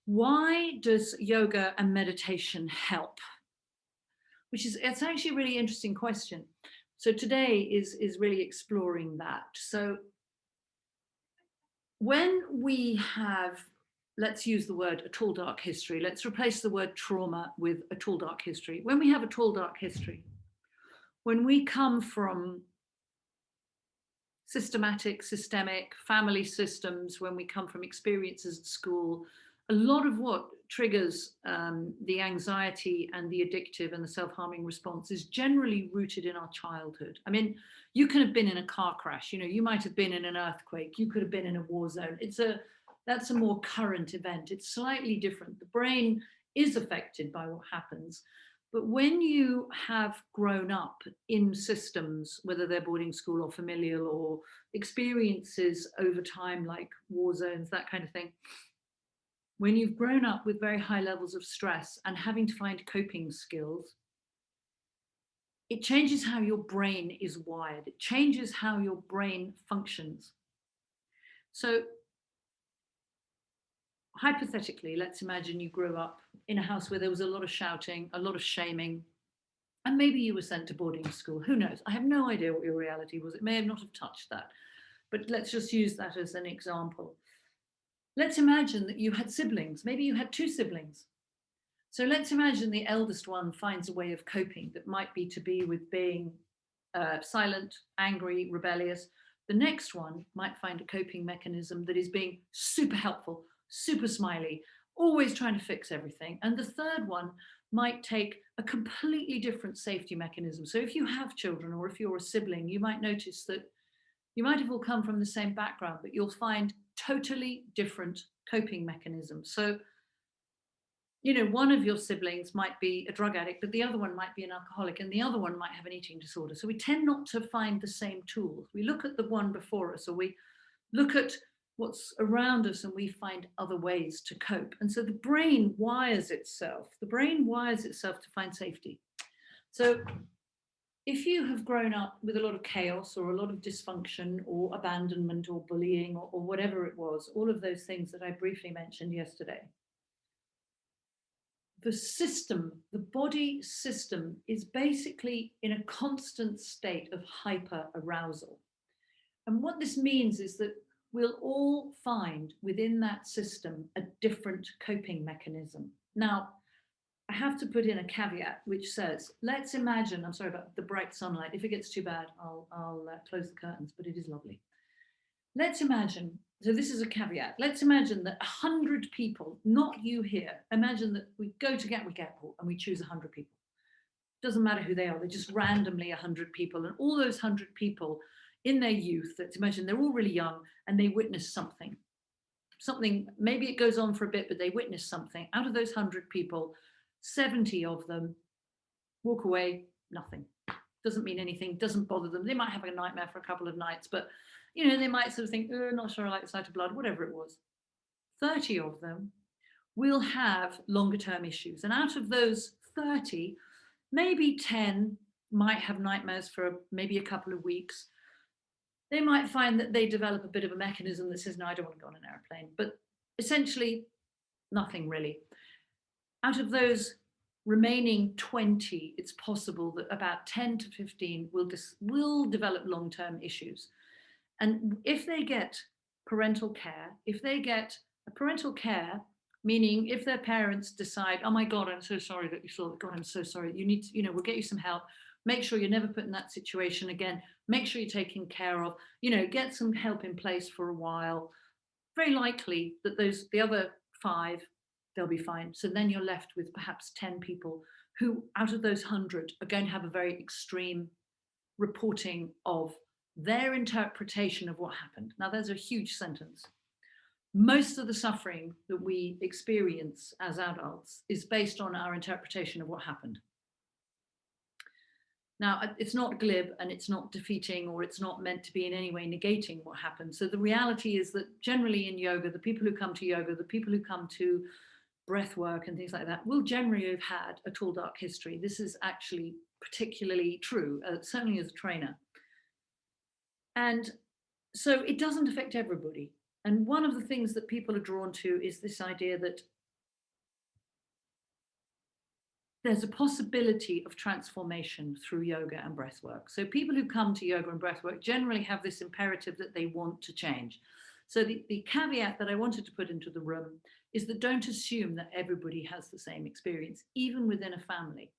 Why does yoga and meditation help? It's actually a really interesting question. So today is really exploring that. So when we have, let's use the word a tall dark history, let's replace the word trauma with a tall dark history. When we have a tall dark history, when we come from systemic family systems, when we come from experiences at school, a lot of what triggers the anxiety and the addictive and the self-harming response is generally rooted in our childhood. I mean, you can have been in a car crash, you might have been in an earthquake, you could have been in a war zone. That's a more current event. It's slightly different. The brain is affected by what happens. But when you have grown up in systems, whether they're boarding school or familial or experiences over time, like war zones, that kind of thing, when you've grown up with very high levels of stress and having to find coping skills, it changes how your brain is wired. It changes how your brain functions. So hypothetically, let's imagine you grew up in a house where there was a lot of shouting, a lot of shaming, and maybe you were sent to boarding school. Who knows? I have no idea what your reality was. It may have not have touched that. But let's just use that as an example. Let's imagine that you had siblings. Maybe you had two siblings. So let's imagine the eldest one finds a way of coping that might be to be with being silent, angry, rebellious. The next one might find a coping mechanism that is being super helpful, super smiley, always trying to fix everything. And the third one might take a completely different safety mechanism. So if you have children or if you're a sibling, you might notice that you might have all come from the same background, but you'll find totally different coping mechanisms. So, one of your siblings might be a drug addict, but the other one might be an alcoholic, and the other one might have an eating disorder. So we tend not to find the same tools. We look at the one before us, or we look at what's around us and we find other ways to cope. And so the brain wires itself. The brain wires itself to find safety. So if you have grown up with a lot of chaos or a lot of dysfunction or abandonment or bullying or whatever it was, all of those things that I briefly mentioned yesterday, the system, the body system, is basically in a constant state of hyper arousal. And what this means is that we'll all find within that system a different coping mechanism. Now, I have to put in a caveat which says, let's imagine, I'm sorry about the bright sunlight. If it gets too bad, I'll close the curtains, but it is lovely. Let's imagine, so this is a caveat. Let's imagine that 100 people, not you here, imagine that we go to Gatwick Airport and we choose 100 people. Doesn't matter who they are, they're just randomly 100 people. And all those 100 people in their youth, let's imagine they're all really young and they witness something. Maybe it goes on for a bit, but they witness something. Out of those 100 people, 70 of them walk away, nothing. Doesn't mean anything, doesn't bother them. They might have a nightmare for a couple of nights, but they might sort of think, oh, not sure I like the sight of blood, whatever it was. 30 of them will have longer term issues. And out of those 30, maybe 10 might have nightmares for maybe a couple of weeks. They might find that they develop a bit of a mechanism that says, no, I don't want to go on an airplane. But essentially, nothing really. Out of those remaining 20, it's possible that about 10 to 15 will develop long-term issues. And if they get parental care, meaning if their parents decide, oh my God, I'm so sorry that you saw that, God, I'm so sorry, you need to, we'll get you some help, make sure you're never put in that situation again, make sure you're taken care of, get some help in place for a while. Very likely that the other 5, they'll be fine. So then you're left with perhaps 10 people who, out of those 100, are going to have a very extreme reporting of their interpretation of what happened. Now, there's a huge sentence. Most of the suffering that we experience as adults is based on our interpretation of what happened. Now, it's not glib and it's not defeating, or it's not meant to be in any way negating what happened. So the reality is that generally in yoga, the people who come to yoga, the people who come to breath work and things like that will generally have had a tall dark history. This is actually particularly true, certainly as a trainer. And so it doesn't affect everybody. And one of the things that people are drawn to is this idea that there's a possibility of transformation through yoga and breath work. So people who come to yoga and breath work generally have this imperative that they want to change. So the caveat that I wanted to put into the room is that don't assume that everybody has the same experience, even within a family.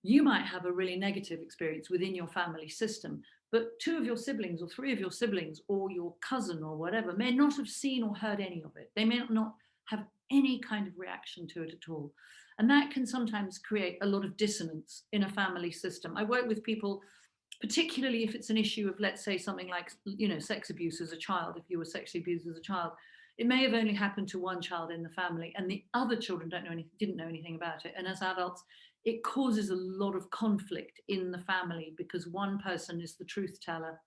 You might have a really negative experience within your family system, but 2 of your siblings or 3 of your siblings or your cousin or whatever may not have seen or heard any of it. They may not have any kind of reaction to it at all. And that can sometimes create a lot of dissonance in a family system. I work with people, particularly if it's an issue of, let's say, something like, sex abuse as a child. If you were sexually abused as a child, it may have only happened to one child in the family and the other children didn't know anything about it. And as adults, it causes a lot of conflict in the family because one person is the truth teller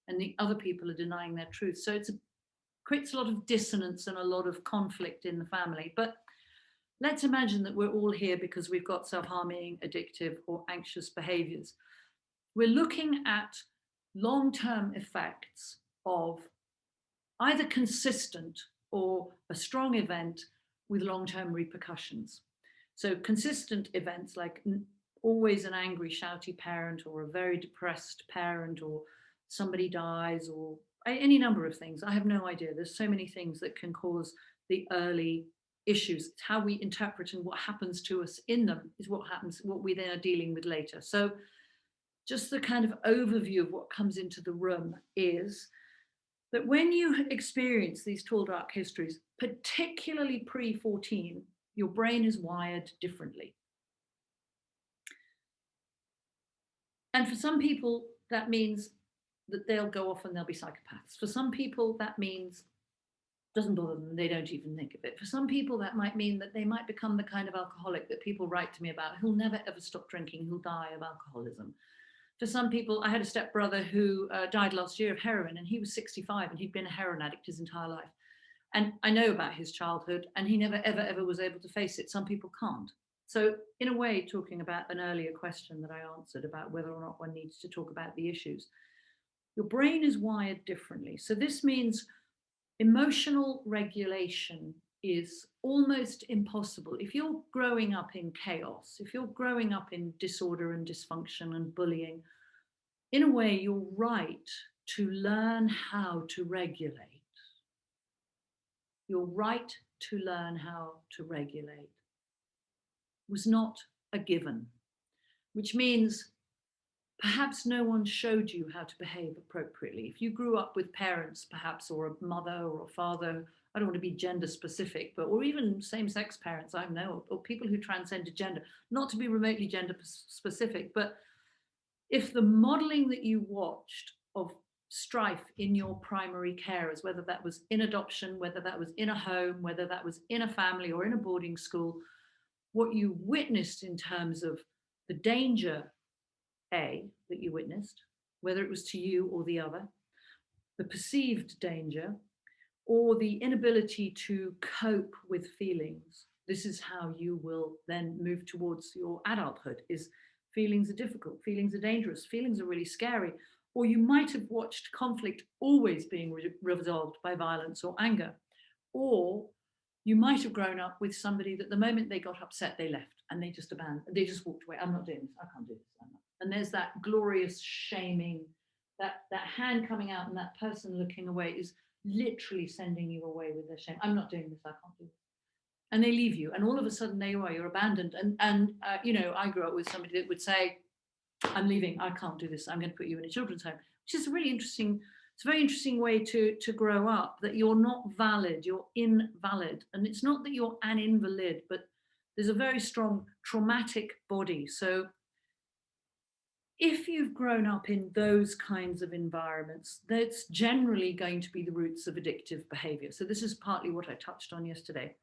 and the other people are denying their truth. So it creates a lot of dissonance and a lot of conflict in the family. But let's imagine that we're all here because we've got self-harming, addictive, or anxious behaviors. We're looking at long-term effects of either consistent or a strong event with long-term repercussions. So consistent events like always an angry, shouty parent, or a very depressed parent, or somebody dies, or any number of things. I have no idea. There's so many things that can cause the early issues. It's how we interpret and what happens to us in them is what we then are dealing with later. So just the kind of overview of what comes into the room is that when you experience these tall, dark histories, particularly pre-14, your brain is wired differently. And for some people, that means that they'll go off and they'll be psychopaths. For some people, that means doesn't bother them, they don't even think of it. For some people, that might mean that they might become the kind of alcoholic that people write to me about, who'll never ever stop drinking, who'll die of alcoholism. For some people, I had a stepbrother who died last year of heroin, and he was 65 and he'd been a heroin addict his entire life. And I know about his childhood, and he never, ever, ever was able to face it. Some people can't. So in a way, talking about an earlier question that I answered about whether or not one needs to talk about the issues, your brain is wired differently. So this means emotional regulation is almost impossible. If you're growing up in chaos, if you're growing up in disorder and dysfunction and bullying, in a way, you're right to learn how to regulate. Your right to learn how to regulate was not a given, which means perhaps no one showed you how to behave appropriately. If you grew up with parents, perhaps, or a mother or a father, I don't want to be gender specific, but, or even same-sex parents, I know, or people who transcended gender, not to be remotely gender specific, but if the modeling that you watched of strife in your primary carers, whether that was in adoption, whether that was in a home, whether that was in a family or in a boarding school, what you witnessed in terms of the danger, that you witnessed, whether it was to you or the other, the perceived danger, or the inability to cope with feelings. This is how you will then move towards your adulthood, is feelings are difficult, feelings are dangerous, feelings are really scary. Or you might have watched conflict always being resolved by violence or anger. Or you might have grown up with somebody that the moment they got upset, they left and they just abandoned, they just walked away. I'm not doing this, I can't do this. And there's that glorious shaming, that hand coming out and that person looking away is literally sending you away with their shame. I'm not doing this, I can't do this. And they leave you, and all of a sudden there you are, you're abandoned. And I grew up with somebody that would say, I'm leaving, I can't do this, I'm going to put you in a children's home, which is a very interesting way to grow up, that you're not valid, you're invalid. And it's not that you're an invalid, but there's a very strong traumatic body. So if you've grown up in those kinds of environments, that's generally going to be the roots of addictive behavior. So this is partly what I touched on yesterday.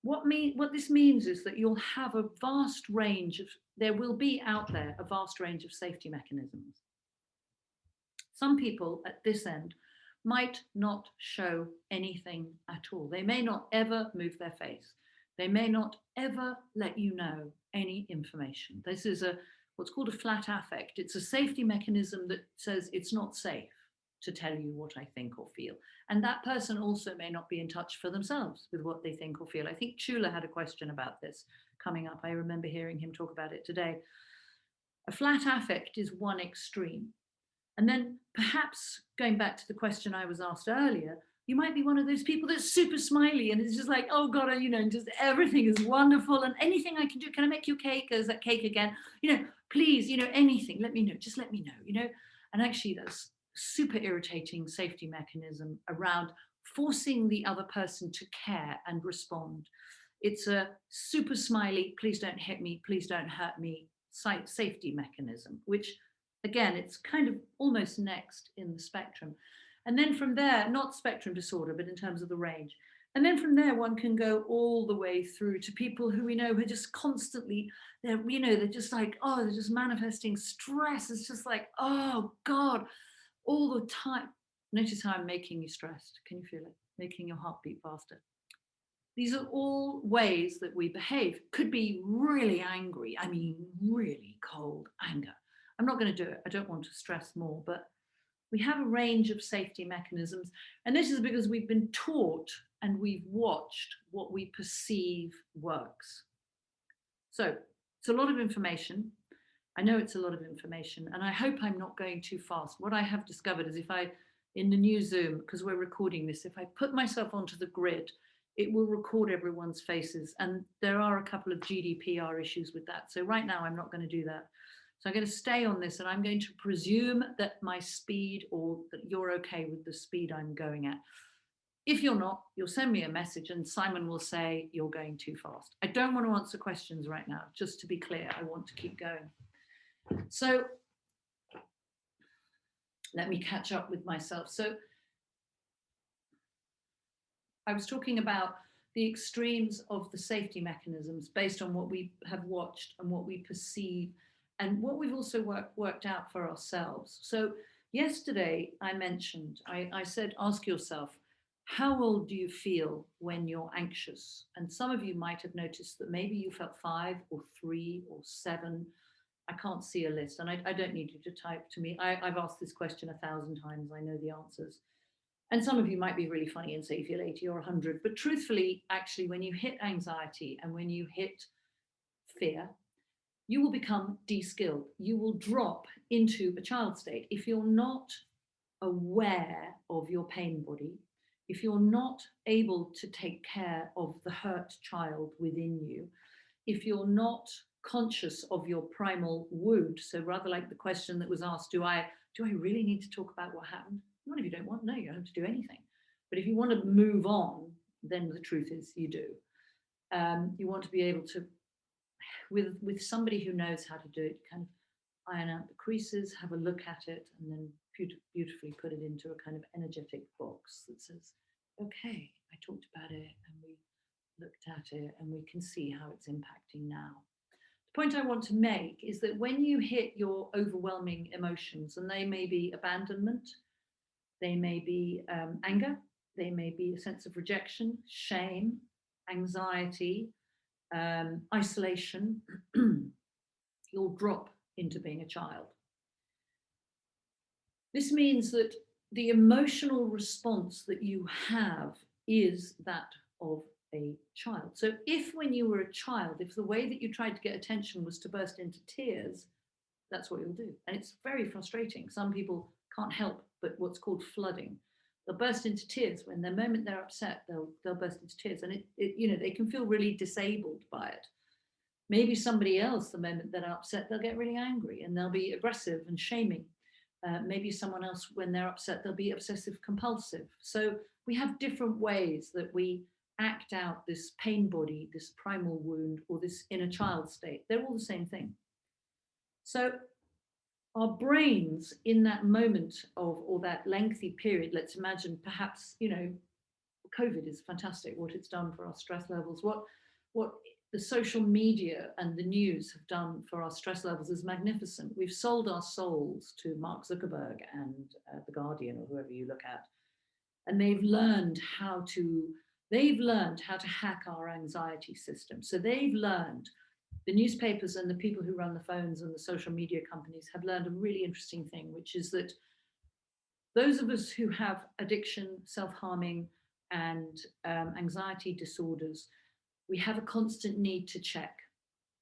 What this means is that you'll have a vast range of, there will be out there a vast range of safety mechanisms. Some people at this end might not show anything at all. They may not ever move their face. They may not ever let you know any information. This is what's called a flat affect. It's a safety mechanism that says it's not safe to tell you what I think or feel. And that person also may not be in touch for themselves with what they think or feel. I think Chula had a question about this coming up. I remember hearing him talk about it today. A flat affect is one extreme. And then perhaps going back to the question I was asked earlier, you might be one of those people that's super smiley and it's just like, oh God, you know, just everything is wonderful and anything I can do, can I make you a cake? Is that cake again? You know, please, you know, anything, let me know, just let me know, you know. And actually that's super irritating safety mechanism around forcing the other person to care and respond. It's a super smiley, please don't hit me, please don't hurt me safety mechanism, which again, it's kind of almost next in the spectrum. And then from there, not spectrum disorder, but in terms of the range. And then from there, one can go all the way through to people who we know who are just constantly, they're just like, oh, they're just manifesting stress. It's just like, oh God, all the time. Notice how I'm making you stressed. Can you feel it? Making your heart beat faster. These are all ways that we behave. Could be really angry. I mean, really cold anger. I'm not going to do it. I don't want to stress more, but we have a range of safety mechanisms. And this is because we've been taught and we've watched what we perceive works. So it's a lot of information. I know it's a lot of information, and I hope I'm not going too fast. What I have discovered is if I, in the new Zoom, because we're recording this, if I put myself onto the grid, it will record everyone's faces. And there are a couple of GDPR issues with that. So right now I'm not going to do that. So I'm going to stay on this and I'm going to presume that my speed, or that you're okay with the speed I'm going at. If you're not, you'll send me a message and Simon will say you're going too fast. I don't want to answer questions right now, just to be clear. I want to keep going. So let me catch up with myself. So I was talking about the extremes of the safety mechanisms based on what we have watched and what we perceive and what we've also worked out for ourselves. So yesterday I mentioned, I said, ask yourself, how old do you feel when you're anxious? And some of you might have noticed that maybe you felt 5 or 3 or 7. I can't see a list, and I don't need you to type to me. I've asked this question 1,000 times. I know the answers. And some of you might be really funny and say you feel 80 or 100. But truthfully, actually, when you hit anxiety and when you hit fear, you will become de-skilled. You will drop into a child state. If you're not aware of your pain body, if you're not able to take care of the hurt child within you, if you're not conscious of your primal wound, so rather like the question that was asked, do I really need to talk about what happened? Not if you don't want, no, you don't have to do anything. But if you want to move on, then the truth is you do. You want to be able to, with somebody who knows how to do it, kind of iron out the creases, have a look at it, and then beautifully put it into a kind of energetic box that says, okay, I talked about it and we looked at it and we can see how it's impacting now. The point I want to make is that when you hit your overwhelming emotions, and they may be abandonment, they may be anger, they may be a sense of rejection, shame, anxiety, isolation, you'll drop into being a child. This means that the emotional response that you have is that of a child. So if when you were a child, if the way that you tried to get attention was to burst into tears, that's what you'll do. And it's very frustrating. Some people can't help but what's called flooding. They'll burst into tears when the moment they're upset, they'll burst into tears. And they can feel really disabled by it. Maybe somebody else, the moment they're upset, they'll get really angry and they'll be aggressive and shaming. Maybe someone else, when they're upset, they'll be obsessive compulsive. So we have different ways that we act out this pain body, this primal wound, or this inner child state. They're all the same thing. So our brains in that moment of, or that lengthy period, let's imagine perhaps, COVID is fantastic, what it's done for our stress levels, what the social media and the news have done for our stress levels is magnificent. We've sold our souls to Mark Zuckerberg and The Guardian or whoever you look at. And they've learned how to hack our anxiety system. So they've learned, the newspapers and the people who run the phones and the social media companies have learned a really interesting thing, which is that Those of us who have addiction, self-harming, and anxiety disorders, we have a constant need to check.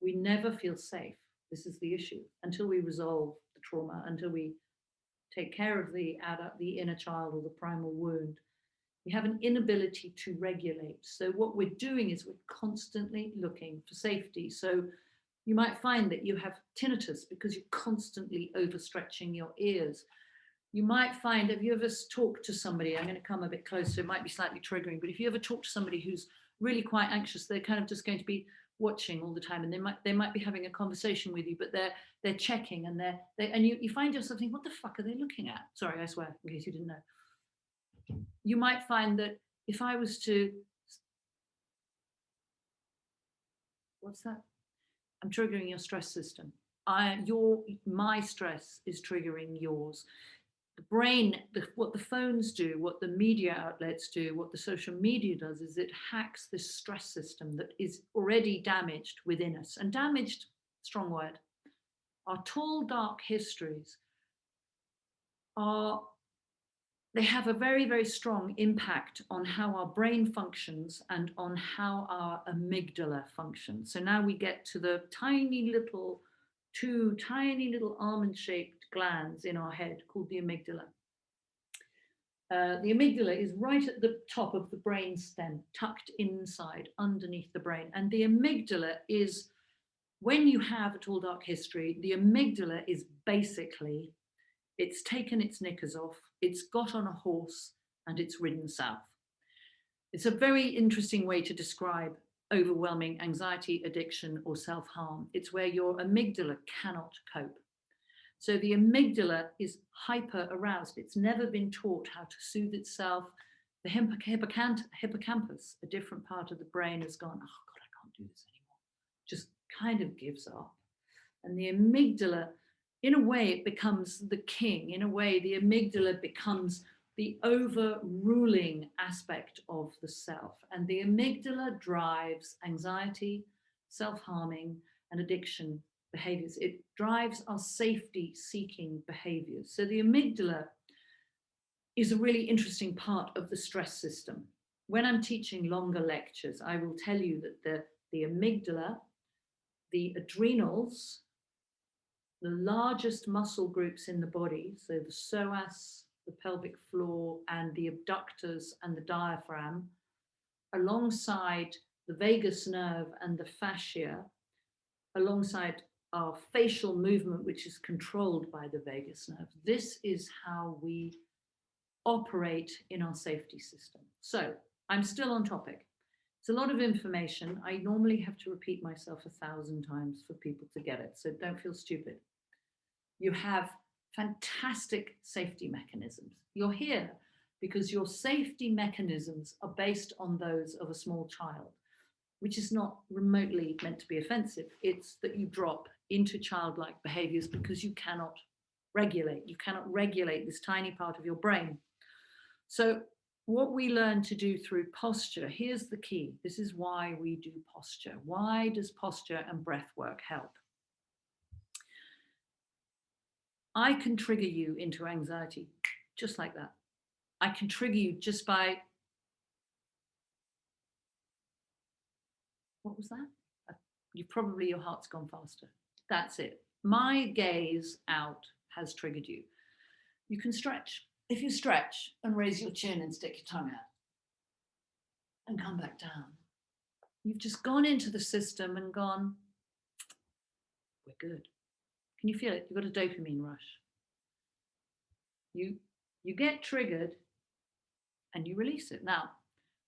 We never feel safe. This is the issue until we resolve the trauma, until we take care of the inner child or the primal wound. We have an inability to regulate. So what we're doing is we're constantly looking for safety. So you might find that you have tinnitus because you're constantly overstretching your ears. You might find, have you ever talked to somebody, I'm going to come a bit closer, it might be slightly triggering, but if you ever talk to somebody who's really quite anxious, they're kind of just going to be watching all the time, and they might be having a conversation with you, but they're checking, and you find yourself thinking, what the fuck are they looking at? Sorry, I swear, in case you didn't know. You might find that if I was to, what's that? I'm triggering your stress system. My stress is triggering yours. The brain, what the phones do, what the media outlets do, what the social media does is it hacks this stress system that is already damaged within us. And damaged, strong word. Our tall, dark histories they have a very, very strong impact on how our brain functions and on how our amygdala functions. So now we get to the two tiny little almond-shaped glands in our head called the amygdala. The amygdala is right at the top of the brain stem, tucked inside, underneath the brain. And the amygdala is, when you have a tall, dark history, the amygdala is basically, it's taken its knickers off, it's got on a horse, and it's ridden south. It's a very interesting way to describe overwhelming anxiety, addiction, or self-harm. It's where your amygdala cannot cope. So the amygdala is hyper aroused. It's never been taught how to soothe itself. The hippocampus, a different part of the brain, has gone, oh God, I can't do this anymore. Just kind of gives up. And the amygdala, in a way, it becomes the king. In a way, the amygdala becomes the overruling aspect of the self. And the amygdala drives anxiety, self-harming, and addiction behaviors. It drives our safety-seeking behaviors. So the amygdala is a really interesting part of the stress system. When I'm teaching longer lectures, I will tell you that the amygdala, the adrenals, the largest muscle groups in the body, so the psoas, the pelvic floor, and the abductors and the diaphragm, alongside the vagus nerve and the fascia, alongside our facial movement, which is controlled by the vagus nerve. This is how we operate in our safety system. So I'm still on topic. It's a lot of information. I normally have to repeat myself 1,000 times for people to get it, so don't feel stupid. You have fantastic safety mechanisms. You're here because your safety mechanisms are based on those of a small child, which is not remotely meant to be offensive. It's that you drop into childlike behaviors because you cannot regulate. You cannot regulate this tiny part of your brain. So what we learn to do through posture, here's the key. This is why we do posture. Why does posture and breath work help? I can trigger you into anxiety just like that. I can trigger you just by, what was that? Your heart's gone faster. That's it. My gaze out has triggered you. You can stretch. If you stretch and raise your chin and stick your tongue out and come back down, you've just gone into the system and gone, we're good. Can you feel it? You've got a dopamine rush. You get triggered and you release it. Now,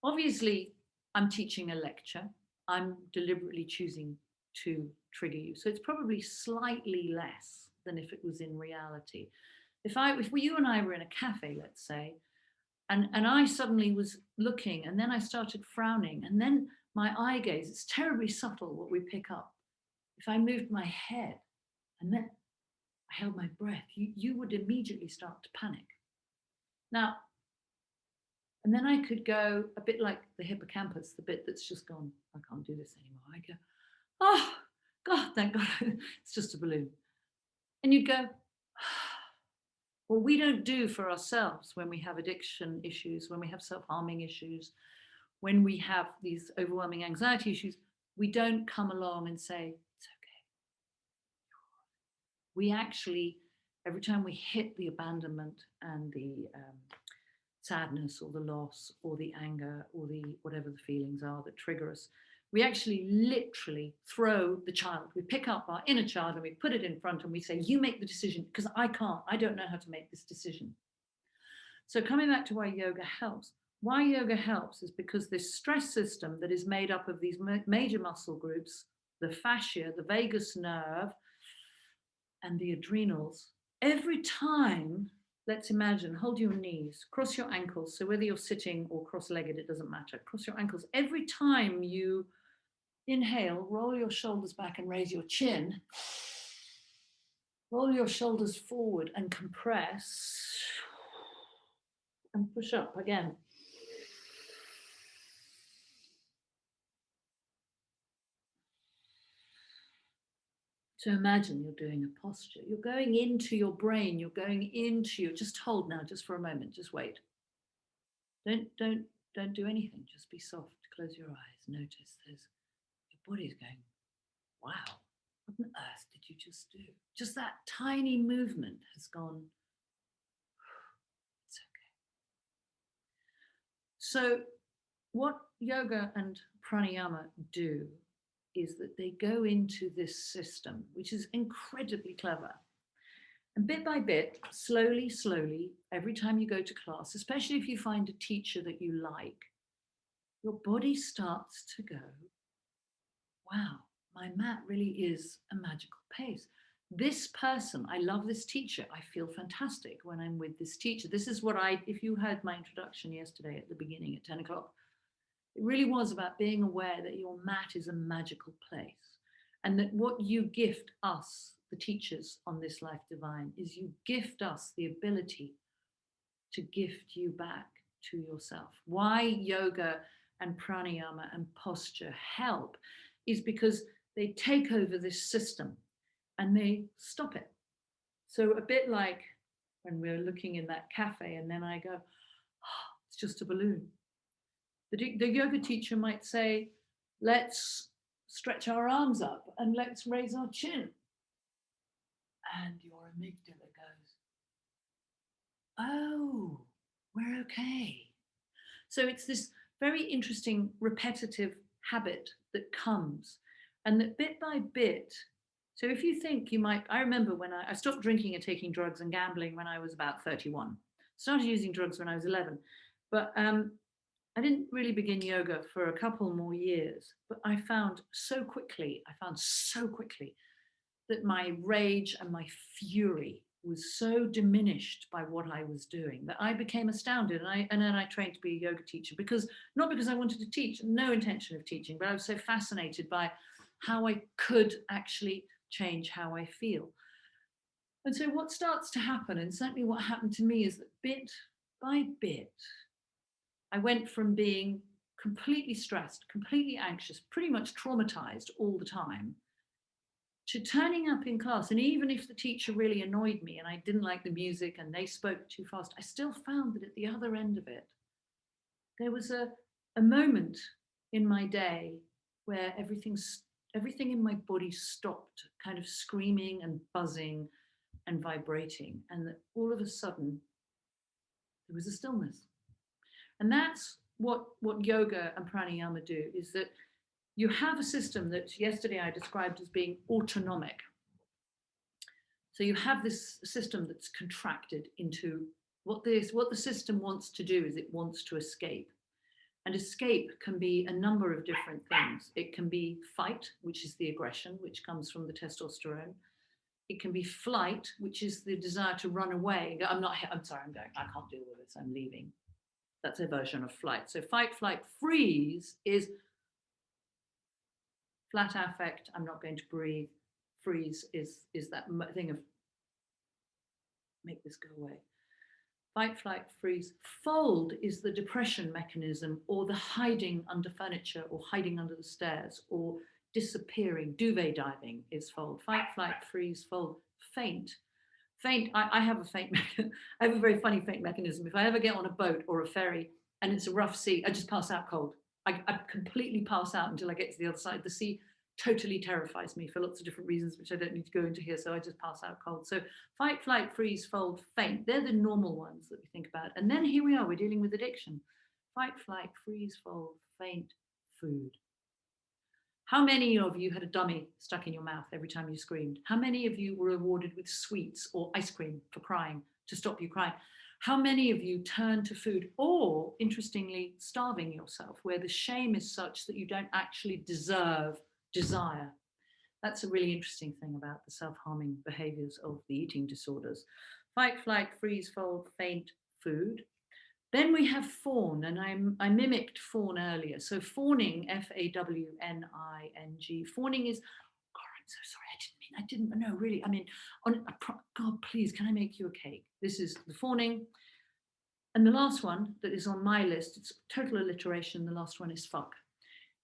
obviously, I'm teaching a lecture. I'm deliberately choosing to trigger you. So it's probably slightly less than if it was in reality. If you and I were in a cafe, let's say, and I suddenly was looking, and then I started frowning, and then my eye gaze, it's terribly subtle what we pick up. If I moved my head and then I held my breath, you would immediately start to panic. Now, and then I could go a bit like the hippocampus, the bit that's just gone, I can't do this anymore. I go, oh, God, thank God, it's just a balloon. And you'd go, What we don't do for ourselves when we have addiction issues, when we have self-harming issues, when we have these overwhelming anxiety issues, we don't come along and say, it's okay. We actually, every time we hit the abandonment and the sadness or the loss or the anger or the whatever the feelings are that trigger us, we actually literally throw the child. We pick up our inner child and we put it in front and we say, you make the decision, because I can't. I don't know how to make this decision. So coming back to why yoga helps, is because this stress system that is made up of these major muscle groups, the fascia, the vagus nerve, and the adrenals, every time, let's imagine, hold your knees, cross your ankles. So whether you're sitting or cross-legged, it doesn't matter. Cross your ankles. Every time you inhale, roll your shoulders back and raise your chin. Roll your shoulders forward and compress. And push up again. So imagine you're doing a posture. You're going into your brain. You're going into your. Just hold now, just for a moment. Just wait. Don't do anything. Just be soft. Close your eyes. Notice your body's going, wow, what on earth did you just do? Just that tiny movement has gone, it's okay. So what yoga and pranayama do is that they go into this system, which is incredibly clever. And bit by bit, slowly, every time you go to class, especially if you find a teacher that you like, your body starts to go, wow, my mat really is a magical pace. This person, I love this teacher. I feel fantastic when I'm with this teacher. This is what if you heard my introduction yesterday at the beginning at 10 o'clock, it really was about being aware that your mat is a magical place. And that what you gift us, the teachers on this Life Divine, is you gift us the ability to gift you back to yourself. Why yoga and pranayama and posture help is because they take over this system and they stop it. So a bit like when we're looking in that cafe and then I go, oh, it's just a balloon. The yoga teacher might say, let's stretch our arms up and let's raise our chin. And your amygdala goes, oh, we're okay. So it's this very interesting repetitive habit that comes, and that bit by bit. So if you think you might, I remember when I stopped drinking and taking drugs and gambling when I was about 31, started using drugs when I was 11, but I didn't really begin yoga for a couple more years, but I found so quickly that my rage and my fury was so diminished by what I was doing that I became astounded. And then I trained to be a yoga teacher, because not because I wanted to teach, no intention of teaching, but I was so fascinated by how I could actually change how I feel. And so what starts to happen, and certainly what happened to me, is that bit by bit, I went from being completely stressed, completely anxious, pretty much traumatized all the time, to turning up in class. And even if the teacher really annoyed me and I didn't like the music and they spoke too fast, I still found that at the other end of it, there was a moment in my day where everything in my body stopped kind of screaming and buzzing and vibrating. And that all of a sudden, there was a stillness. And that's what yoga and pranayama do, is that you have a system that yesterday I described as being autonomic. So you have this system that's contracted into what the system wants to do is it wants to escape. And escape can be a number of different things. It can be fight, which is the aggression, which comes from the testosterone. It can be flight, which is the desire to run away. I'm sorry, I'm going, I can't deal with this, I'm leaving. That's a version of flight. So fight, flight, freeze is flat affect, I'm not going to breathe. Freeze is that thing of make this go away. Fight, flight, freeze. Fold is the depression mechanism, or the hiding under furniture, or hiding under the stairs, or disappearing. Duvet diving is fold. Fight, flight, freeze, fold. Faint Faint, I have a faint, I have a very funny faint mechanism. If I ever get on a boat or a ferry and it's a rough sea, I just pass out cold. I completely pass out until I get to the other side. The sea totally terrifies me for lots of different reasons, which I don't need to go into here. So I just pass out cold. So fight, flight, freeze, fold, faint. They're the normal ones that we think about. And then here we are, we're dealing with addiction. Fight, flight, freeze, fold, faint, food. How many of you had a dummy stuck in your mouth every time you screamed? How many of you were rewarded with sweets or ice cream for crying to stop you crying? How many of you turned to food or, interestingly, starving yourself, where the shame is such that you don't actually deserve desire? That's a really interesting thing about the self-harming behaviors of the eating disorders. Fight, flight, freeze, fold, faint, food. Then we have fawn, and I mimicked fawn earlier. So fawning, Fawning. Fawning is, God, I'm so sorry, I didn't know, really. I mean, God, please, can I make you a cake? This is the fawning. And the last one that is on my list, it's total alliteration. The last one is fuck,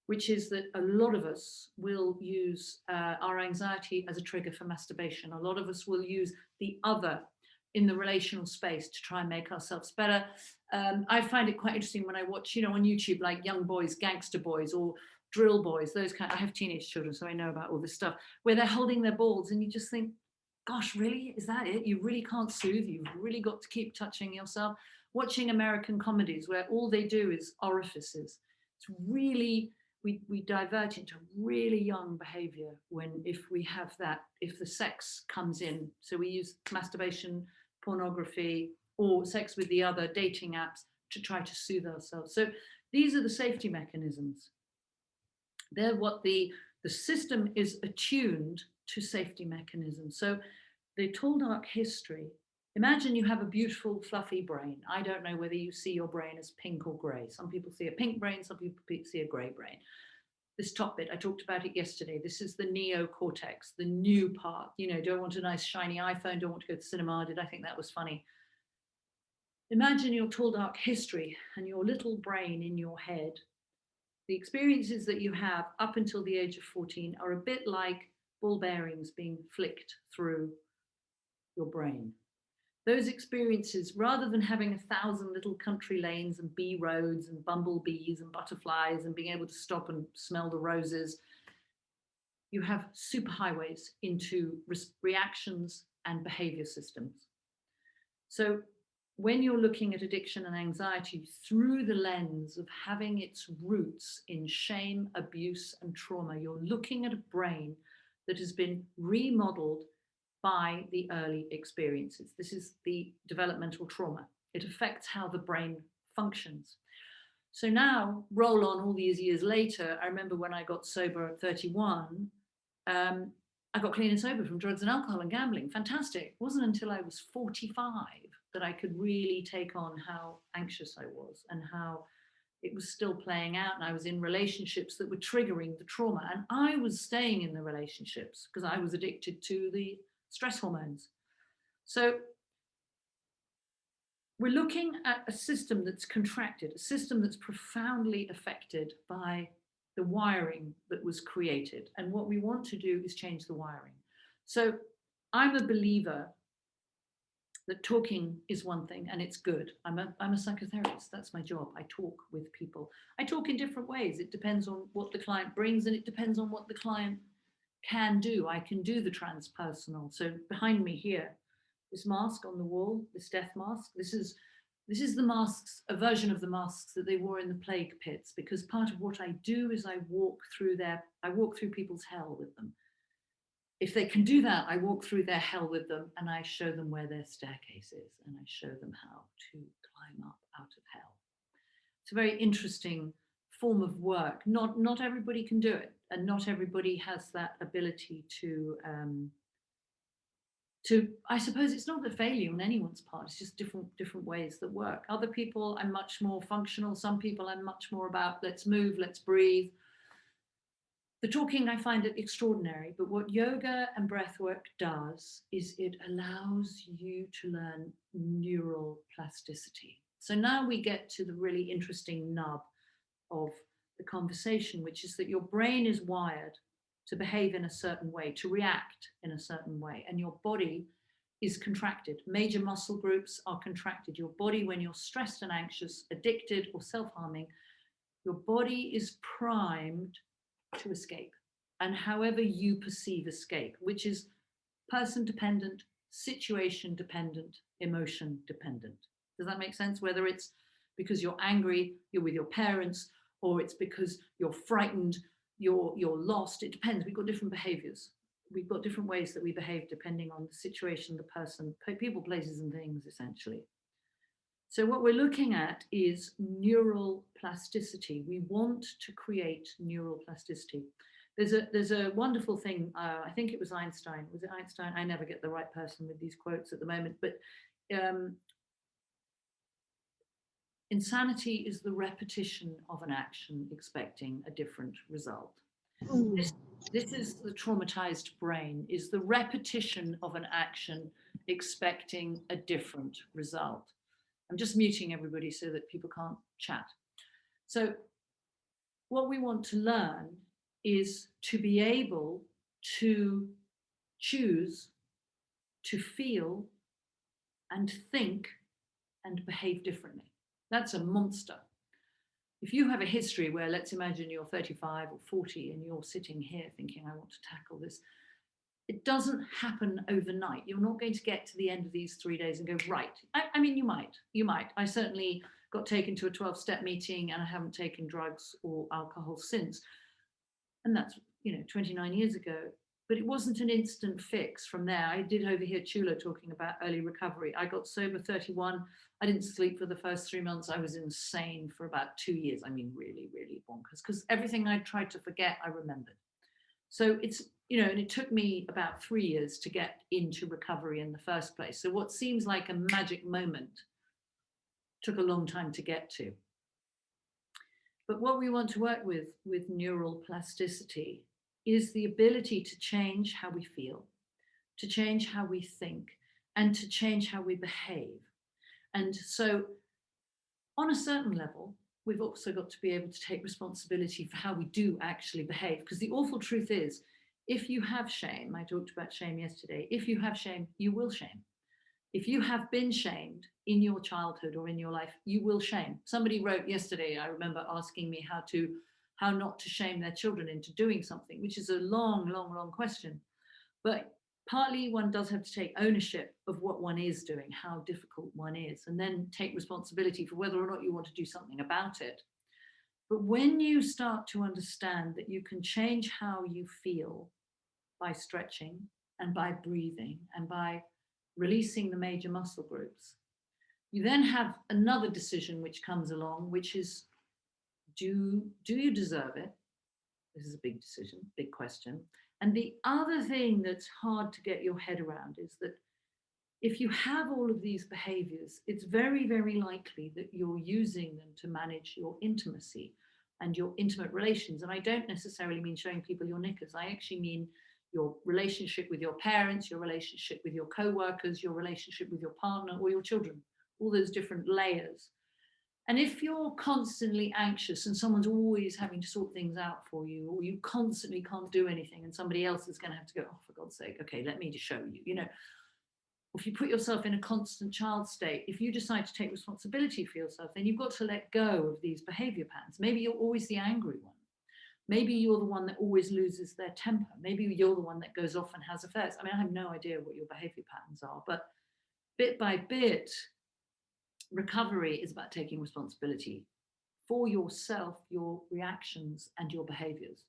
which is that a lot of us will use our anxiety as a trigger for masturbation. A lot of us will use the other in the relational space to try and make ourselves better. I find it quite interesting when I watch, on YouTube, like young boys, gangster boys, or drill boys, those kind. I have teenage children, so I know about all this stuff, where they're holding their balls, and you just think, gosh, really? Is that it? You really can't soothe. You've really got to keep touching yourself. Watching American comedies where all they do is orifices. It's really, we divert into really young behavior if we have that, if the sex comes in. So we use masturbation, pornography, or sex with the other, dating apps, to try to soothe ourselves. So these are the safety mechanisms. They're what the system is attuned to safety mechanisms. So the tall dark history, imagine you have a beautiful fluffy brain. I don't know whether you see your brain as pink or gray. Some people see a pink brain, some people see a gray brain. This top bit, I talked about it yesterday. This is the neocortex, the new part. Don't want a nice shiny iPhone, don't want to go to the cinema. Did I think that was funny? Imagine your tall dark history and your little brain in your head. The experiences that you have up until the age of 14 are a bit like ball bearings being flicked through your brain. Those experiences, rather than having 1,000 little country lanes and bee roads and bumblebees and butterflies and being able to stop and smell the roses, you have superhighways into reactions and behavior systems. So when you're looking at addiction and anxiety through the lens of having its roots in shame, abuse, and trauma, you're looking at a brain that has been remodeled by the early experiences. This is the developmental trauma. It affects how the brain functions. So now, roll on all these years later, I remember when I got sober at 31, I got clean and sober from drugs and alcohol and gambling. Fantastic. It wasn't until I was 45 that I could really take on how anxious I was and how it was still playing out. And I was in relationships that were triggering the trauma. And I was staying in the relationships because I was addicted to the stress hormones. So we're looking at a system that's contracted, a system that's profoundly affected by the wiring that was created. And what we want to do is change the wiring. So I'm a believer that talking is one thing and it's good. I'm a psychotherapist. That's my job. I talk with people. I talk in different ways. It depends on what the client brings and it depends on what the client can do. I can do the transpersonal. So behind me here, this mask on the wall, this death mask, this is the masks, a version of the masks that they wore in the plague pits, because part of what I do is I walk through people's hell with them. If they can do that, I walk through their hell with them and I show them where their staircase is and I show them how to climb up out of hell. It's a very interesting form of work. Not everybody can do it, and not everybody has that ability to I suppose it's not a failure on anyone's part, it's just different ways that work. Other people are much more functional. Some people are much more about let's move, let's breathe. The talking, I find it extraordinary, but what yoga and breathwork does is it allows you to learn neuroplasticity. So now we get to the really interesting nub of the conversation, which is that your brain is wired to behave in a certain way, to react in a certain way, and your body is contracted. Major muscle groups are contracted. Your body, when you're stressed and anxious, addicted, or self-harming, your body is primed to escape. And however you perceive escape, which is person dependent, situation dependent, emotion dependent. Does that make sense? Whether it's because you're angry, you're with your parents, or it's because you're frightened, you're lost. It depends. We've got different behaviors. We've got different ways that we behave depending on the situation, the person, people, places, and things, essentially. So what we're looking at is neural plasticity. We want to create neural plasticity. There's a wonderful thing, I think it was Einstein. Was it Einstein? I never get the right person with these quotes at the moment, but insanity is the repetition of an action expecting a different result. This is the traumatized brain, is the repetition of an action expecting a different result. I'm just muting everybody so that people can't chat. So what we want to learn is to be able to choose to feel and think and behave differently. That's a monster. If you have a history where, let's imagine you're 35 or 40 and you're sitting here thinking, I want to tackle this, it doesn't happen overnight. You're not going to get to the end of these 3 days and go, right. I mean, you might. I certainly got taken to a 12-step meeting and I haven't taken drugs or alcohol since. And that's, 29 years ago. But it wasn't an instant fix from there. I did overhear Chula talking about early recovery. I got sober 31. I didn't sleep for the first 3 months. I was insane for about 2 years. I mean, really, really bonkers, because everything I tried to forget, I remembered. So it's, and it took me about 3 years to get into recovery in the first place. So what seems like a magic moment took a long time to get to. But what we want to work with neural plasticity is the ability to change how we feel, to change how we think, and to change how we behave. And so on a certain level, we've also got to be able to take responsibility for how we do actually behave. Because the awful truth is, if you have shame, I talked about shame yesterday, if you have shame, you will shame. If you have been shamed in your childhood or in your life, you will shame. Somebody wrote yesterday, I remember, asking me how not to shame their children into doing something, which is a long, long, long question. But partly one does have to take ownership of what one is doing, how difficult one is, and then take responsibility for whether or not you want to do something about it. But when you start to understand that you can change how you feel by stretching and by breathing and by releasing the major muscle groups, you then have another decision which comes along, which is, do you deserve it? This is a big decision, big question. And the other thing that's hard to get your head around is that if you have all of these behaviors, it's very, very likely that you're using them to manage your intimacy and your intimate relations. And I don't necessarily mean showing people your knickers. I actually mean your relationship with your parents, your relationship with your co-workers, your relationship with your partner or your children, all those different layers. And if you're constantly anxious and someone's always having to sort things out for you, or you constantly can't do anything and somebody else is going to have to go, oh, for God's sake, okay, let me just show you, if you put yourself in a constant child state, if you decide to take responsibility for yourself, then you've got to let go of these behavior patterns. Maybe you're always the angry one. Maybe you're the one that always loses their temper. Maybe you're the one that goes off and has affairs. I mean, I have no idea what your behavior patterns are, but bit by bit, recovery is about taking responsibility for yourself, your reactions, and your behaviors.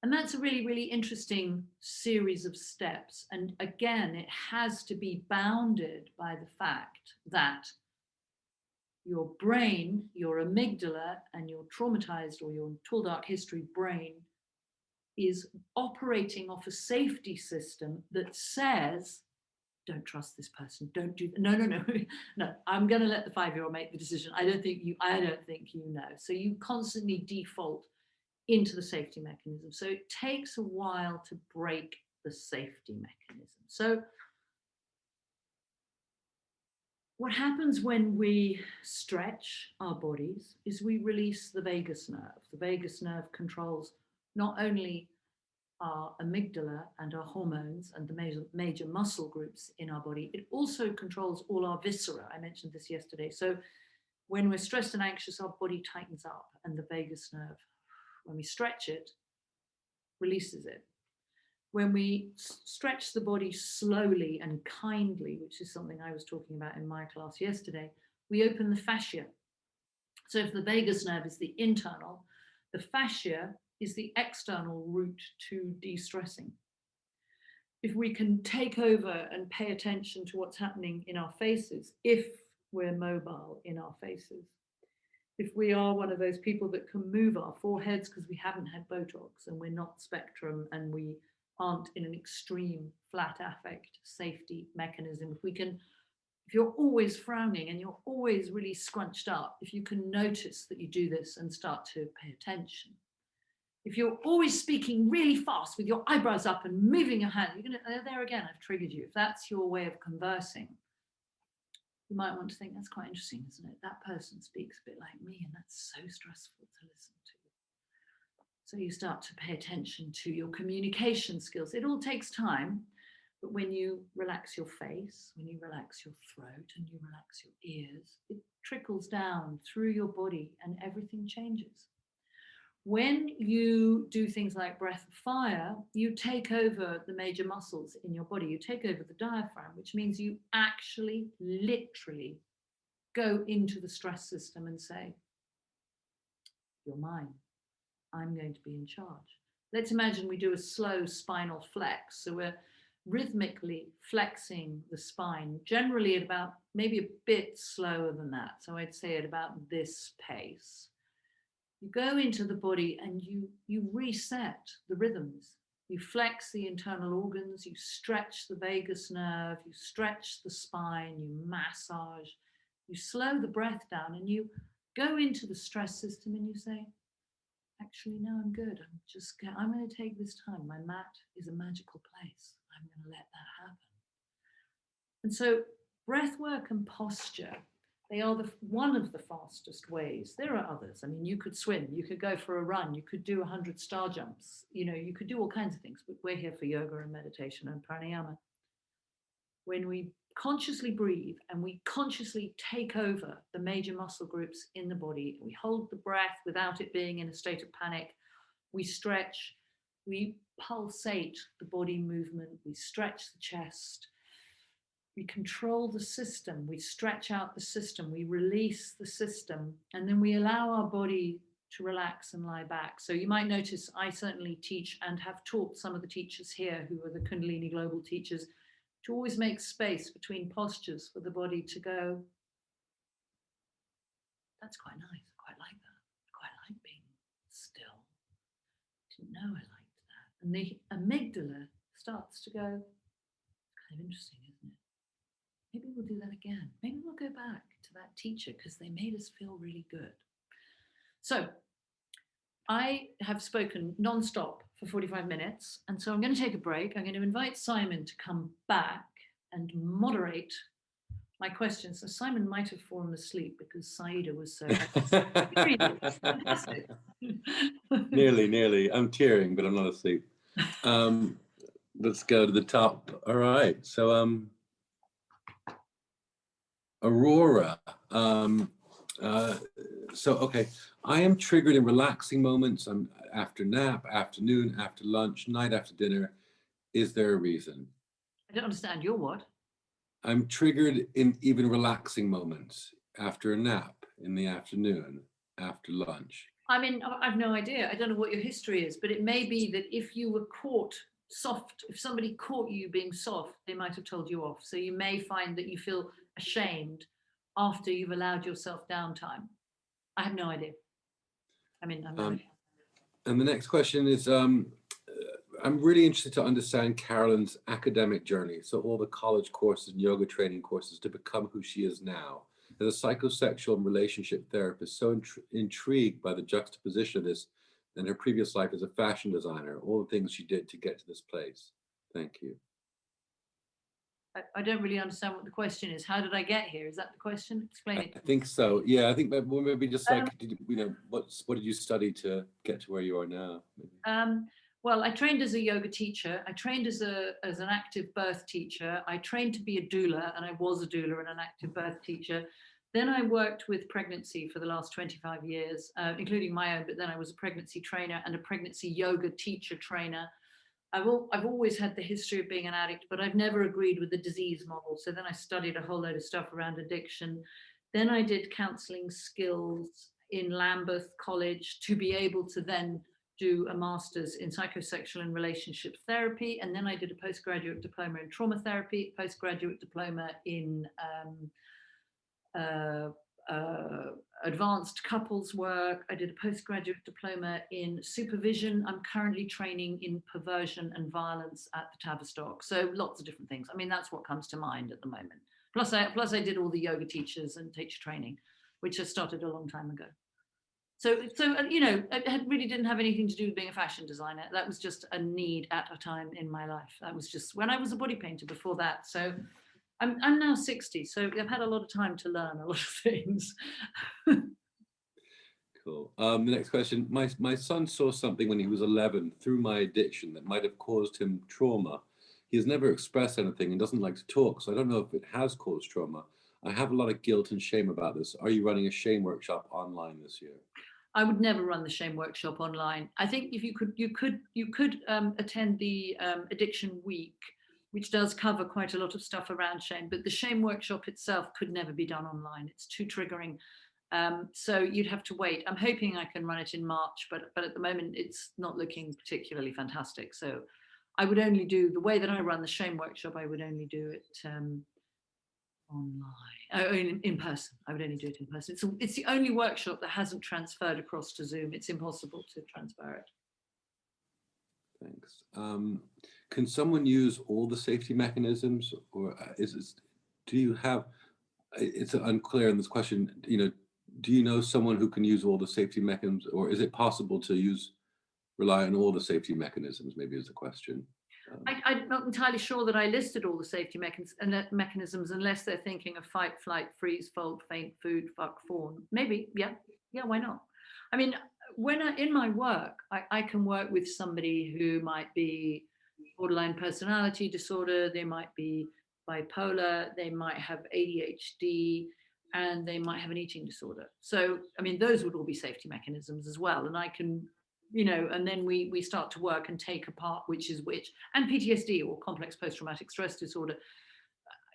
And that's a really, really interesting series of steps. And again, it has to be bounded by the fact that your brain, your amygdala, and your traumatized or your tall dark history brain is operating off a safety system that says, don't trust this person, don't do that. No, I'm going to let the 5-year-old make the decision. I don't think you know. So you constantly default into the safety mechanism. So it takes a while to break the safety mechanism. So what happens when we stretch our bodies is we release the vagus nerve. The vagus nerve controls not only our amygdala and our hormones and the major muscle groups in our body. It also controls all our viscera. I mentioned this yesterday. So when we're stressed and anxious, our body tightens up, and the vagus nerve, when we stretch it, releases it. When we stretch the body slowly and kindly, which is something I was talking about in my class yesterday, we open the fascia. So if the vagus nerve is the internal, the fascia is the external route to de-stressing. If we can take over and pay attention to what's happening in our faces, if we're mobile in our faces, if we are one of those people that can move our foreheads because we haven't had Botox and we're not spectrum and we aren't in an extreme flat affect safety mechanism, if you're always frowning and you're always really scrunched up, if you can notice that you do this and start to pay attention. If you're always speaking really fast with your eyebrows up and moving your hand, there again, I've triggered you. If that's your way of conversing, you might want to think, that's quite interesting, isn't it? That person speaks a bit like me, and that's so stressful to listen to. So you start to pay attention to your communication skills. It all takes time, but when you relax your face, when you relax your throat and you relax your ears, it trickles down through your body and everything changes. When you do things like breath of fire, you take over the major muscles in your body. You take over the diaphragm, which means you actually, literally go into the stress system and say, you're mine. I'm going to be in charge. Let's imagine we do a slow spinal flex. So we're rhythmically flexing the spine, generally at about maybe a bit slower than that. So I'd say at about this pace. You go into the body and you reset the rhythms. You flex the internal organs, you stretch the vagus nerve, you stretch the spine, you massage, you slow the breath down, and you go into the stress system and you say, actually, no, I'm good. I'm going to take this time. My mat is a magical place. I'm going to let that happen. And so breath work and posture, they are one of the fastest ways. There are others. I mean, you could swim, you could go for a run, you could do 100 star jumps, you could do all kinds of things, but we're here for yoga and meditation and pranayama. When we consciously breathe and we consciously take over the major muscle groups in the body, we hold the breath without it being in a state of panic, we stretch, we pulsate the body movement, we stretch the chest, we control the system, we stretch out the system, we release the system, and then we allow our body to relax and lie back. So you might notice I certainly teach and have taught some of the teachers here who are the Kundalini Global teachers to always make space between postures for the body to go, that's quite nice, I quite like that, I quite like being still. Didn't know I liked that. And the amygdala starts to go, kind of interesting, isn't it? Maybe we'll do that again. Maybe we'll go back to that teacher because they made us feel really good. So I have spoken non-stop for 45 minutes. And so I'm going to take a break. I'm going to invite Simon to come back and moderate my questions. So Simon might have fallen asleep because Saida was so fantastic. Nearly. I'm tearing, but I'm not asleep. Let's go to the top. All right. So Aurora. Okay. I am triggered in relaxing moments. After nap, afternoon, after lunch, night after dinner. Is there a reason? I don't understand. You're what? I'm triggered in even relaxing moments. After a nap, in the afternoon, after lunch. I mean, I've no idea. I don't know what your history is, but it may be that if you were caught soft, if somebody caught you being soft, they might have told you off. So you may find that you feel ashamed after you've allowed yourself downtime. I have no idea. I mean, I'm no idea. And the next question is, I'm really interested to understand Carolyn's academic journey. So all the college courses and yoga training courses to become who she is now. As a psychosexual and relationship therapist, so intrigued by the juxtaposition of this and her previous life as a fashion designer, all the things she did to get to this place. Thank you. I don't really understand what the question is. How did I get here? Is that the question? Explain it. I think so. Yeah, I think maybe just like, what did you study to get to where you are now? Maybe. Well, I trained as a yoga teacher. I trained as an active birth teacher. I trained to be a doula, and I was a doula and an active birth teacher. Then I worked with pregnancy for the last 25 years, including my own, but then I was a pregnancy trainer and a pregnancy yoga teacher trainer. I've always had the history of being an addict, but I've never agreed with the disease model. So then I studied a whole load of stuff around addiction. Then I did counseling skills in Lambeth College to be able to then do a master's in psychosexual and relationship therapy. And then I did a postgraduate diploma in trauma therapy, postgraduate diploma in uh, advanced couples work. I did a postgraduate diploma in supervision. I'm currently training in perversion and violence at the Tavistock. So lots of different things. I mean, that's what comes to mind at the moment. Plus I did all the yoga teachers and teacher training, which I started a long time ago. So you know, it really didn't have anything to do with being a fashion designer. That was just a need at a time in my life. That was just when I was a body painter before that. So I'm now 60, so I've had a lot of time to learn a lot of things. Cool. The next question. My son saw something when he was 11 through my addiction that might have caused him trauma. He has never expressed anything and doesn't like to talk, so I don't know if it has caused trauma. I have a lot of guilt and shame about this. Are you running a shame workshop online this year? I would never run the shame workshop online. I think if you could attend the addiction week, which does cover quite a lot of stuff around shame, but the shame workshop itself could never be done online. It's too triggering. So you'd have to wait. I'm hoping I can run it in March, but at the moment it's not looking particularly fantastic. So I would only do the way that I run the shame workshop. I would only do it online, in person. I would only do it in person. It's the only workshop that hasn't transferred across to Zoom. It's impossible to transfer it. Thanks. Can someone use all the safety mechanisms, or do you have? It's unclear in this question. You know, do you know someone who can use all the safety mechanisms, or is it possible to rely on all the safety mechanisms? Maybe is the question. I'm not entirely sure that I listed all the safety mechanisms unless they're thinking of fight, flight, freeze, fold, faint, food, fuck, fawn. Maybe, yeah, why not? I mean, in my work, I can work with somebody who might be borderline personality disorder, they might be bipolar, they might have ADHD, and they might have an eating disorder. So, I mean, those would all be safety mechanisms as well. And I can, you know, and then we start to work and take apart which is which. And PTSD, or complex post-traumatic stress disorder,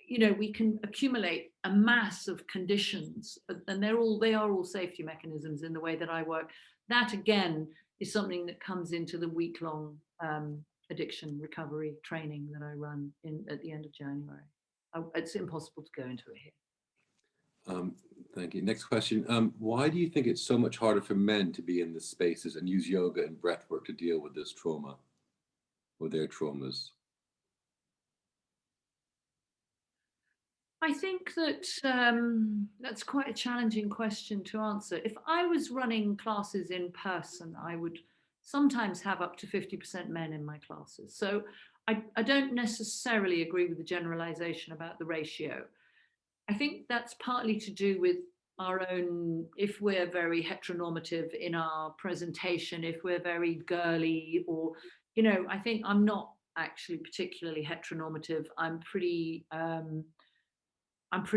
you know, we can accumulate a mass of conditions, and they are all safety mechanisms in the way that I work. That again is something that comes into the week-long addiction recovery training that I run at the end of January. It's impossible to go into it here. Thank you. Next question. Why do you think it's so much harder for men to be in the spaces and use yoga and breath work to deal with this trauma or their traumas? I think that that's quite a challenging question to answer. If I was running classes in person, I would sometimes have up to 50% men in my classes. So I don't necessarily agree with the generalization about the ratio. I think that's partly to do with our own, if we're very heteronormative in our presentation, if we're very girly, or, you know, I think I'm not actually particularly heteronormative. I'm pretty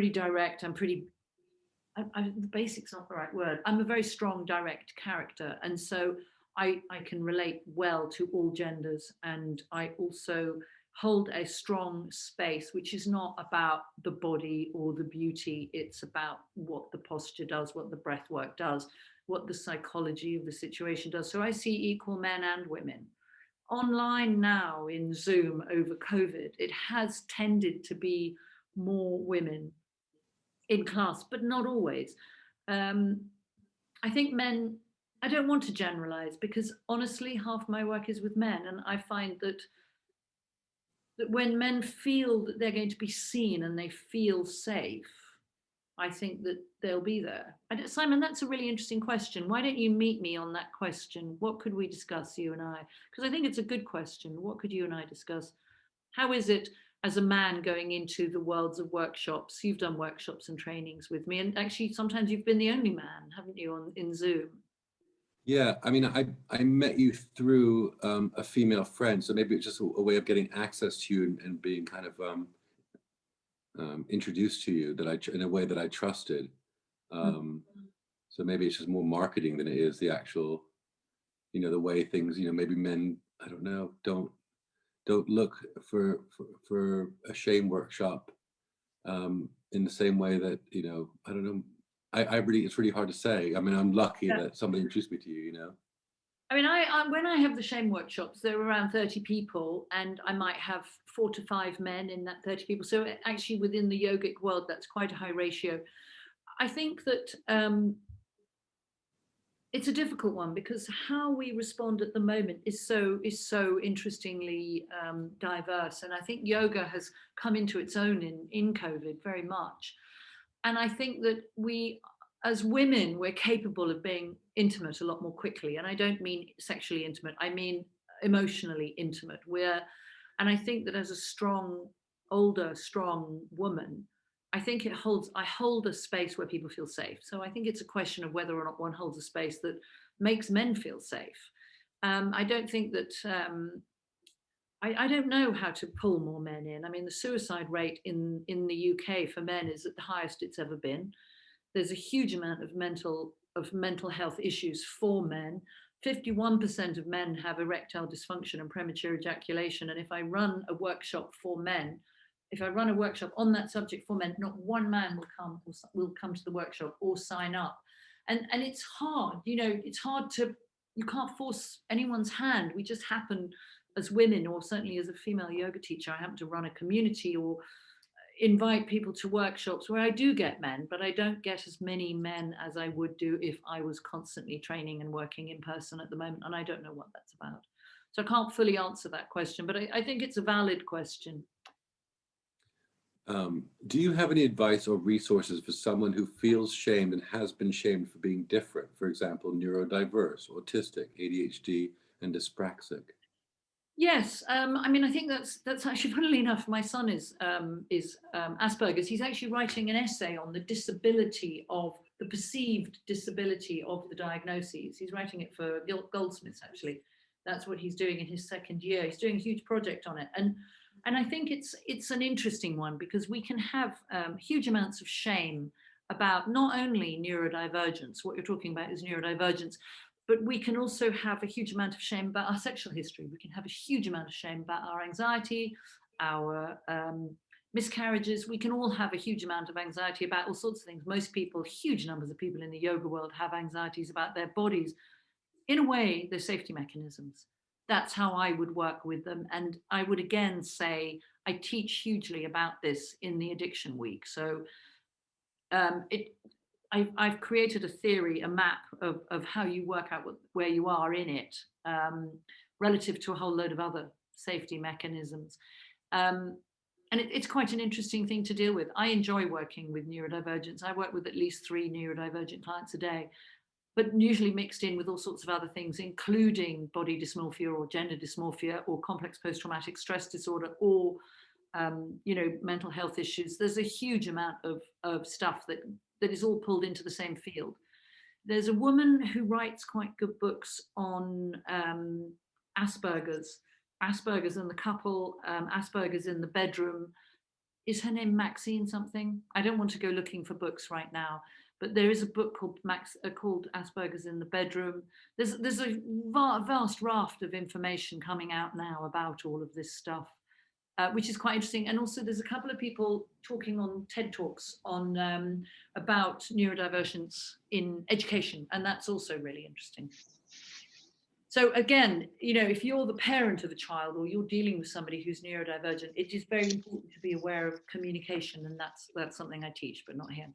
direct. The basic's not the right word. I'm a very strong, direct character. And so I can relate well to all genders. And I also hold a strong space, which is not about the body or the beauty. It's about what the posture does, what the breath work does, what the psychology of the situation does. So I see equal men and women. Online now in Zoom over COVID, it has tended to be more women in class, but not always. I think men, I don't want to generalize, because honestly, half my work is with men. And I find that when men feel that they're going to be seen and they feel safe, I think that they'll be there. Simon, that's a really interesting question. Why don't you meet me on that question? What could we discuss, you and I? Because I think it's a good question. What could you and I discuss? How is it as a man going into the worlds of workshops? You've done workshops and trainings with me, and actually sometimes you've been the only man, haven't you, in Zoom? Yeah, I mean, I met you through a female friend, so maybe it's just a way of getting access to you and being kind of introduced to you that in a way that I trusted. Mm. Um, so maybe it's just more marketing than it is the actual, the way things, maybe men, I don't know, don't look for a shame workshop in the same way that, I don't know. I really, it's really hard to say. I mean, I'm lucky Yeah. that somebody introduced me to you. I mean, I when I have the shame workshops, there are around 30 people, and I might have 4 to 5 men in that 30 people. So actually, within the yogic world, that's quite a high ratio. I think that it's a difficult one because how we respond at the moment is so interestingly diverse, and I think yoga has come into its own in COVID very much. And I think that we, as women, we're capable of being intimate a lot more quickly, and I don't mean sexually intimate, I mean emotionally intimate. And I think that as a strong, older, strong woman, I hold a space where people feel safe. So I think it's a question of whether or not one holds a space that makes men feel safe. I don't think that I don't know how to pull more men in. I mean, the suicide rate in the UK for men is at the highest it's ever been. There's a huge amount of mental health issues for men. 51% of men have erectile dysfunction and premature ejaculation. And if I run a workshop for men, if I run a workshop on that subject for men, not one man will come to the workshop or sign up. And it's hard, it's hard to, you can't force anyone's hand. We just happen as women, or certainly as a female yoga teacher, I happen to run a community or invite people to workshops where I do get men, but I don't get as many men as I would do if I was constantly training and working in person at the moment. And I don't know what that's about. So I can't fully answer that question, but I think it's a valid question. Do you have any advice or resources for someone who feels shamed and has been shamed for being different? For example, neurodiverse, autistic, ADHD, and dyspraxic. Yes, I mean, I think that's actually, funnily enough, my son is Asperger's. He's actually writing an essay on the disability of the perceived disability of the diagnoses. He's writing it for Goldsmiths, actually. That's what he's doing in his second year. He's doing a huge project on it, and I think it's an interesting one because we can have huge amounts of shame about not only neurodivergence. What you're talking about is neurodivergence, but we can also have a huge amount of shame about our sexual history. We can have a huge amount of shame about our anxiety, our miscarriages. We can all have a huge amount of anxiety about all sorts of things. Most people, huge numbers of people in the yoga world, have anxieties about their bodies. In a way, they're safety mechanisms. That's how I would work with them. And I would again say I teach hugely about this in the addiction week. So it I've created a theory, a map of how you work out where you are in it, relative to a whole load of other safety mechanisms. And it's quite an interesting thing to deal with. I enjoy working with neurodivergence. I work with at least 3 neurodivergent clients a day, but usually mixed in with all sorts of other things, including body dysmorphia or gender dysmorphia or complex post-traumatic stress disorder or mental health issues. There's a huge amount of stuff that is all pulled into the same field. There's a woman who writes quite good books on Asperger's and the couple, Asperger's in the bedroom. Is her name Maxine something? I don't want to go looking for books right now, but there is a book called Asperger's in the Bedroom. There's a vast raft of information coming out now about all of this stuff. Which is quite interesting. And also, there's a couple of people talking on TED Talks on about neurodivergence in education, and that's also really interesting. So again, if you're the parent of a child or you're dealing with somebody who's neurodivergent, it is very important to be aware of communication, and that's something I teach, but not here.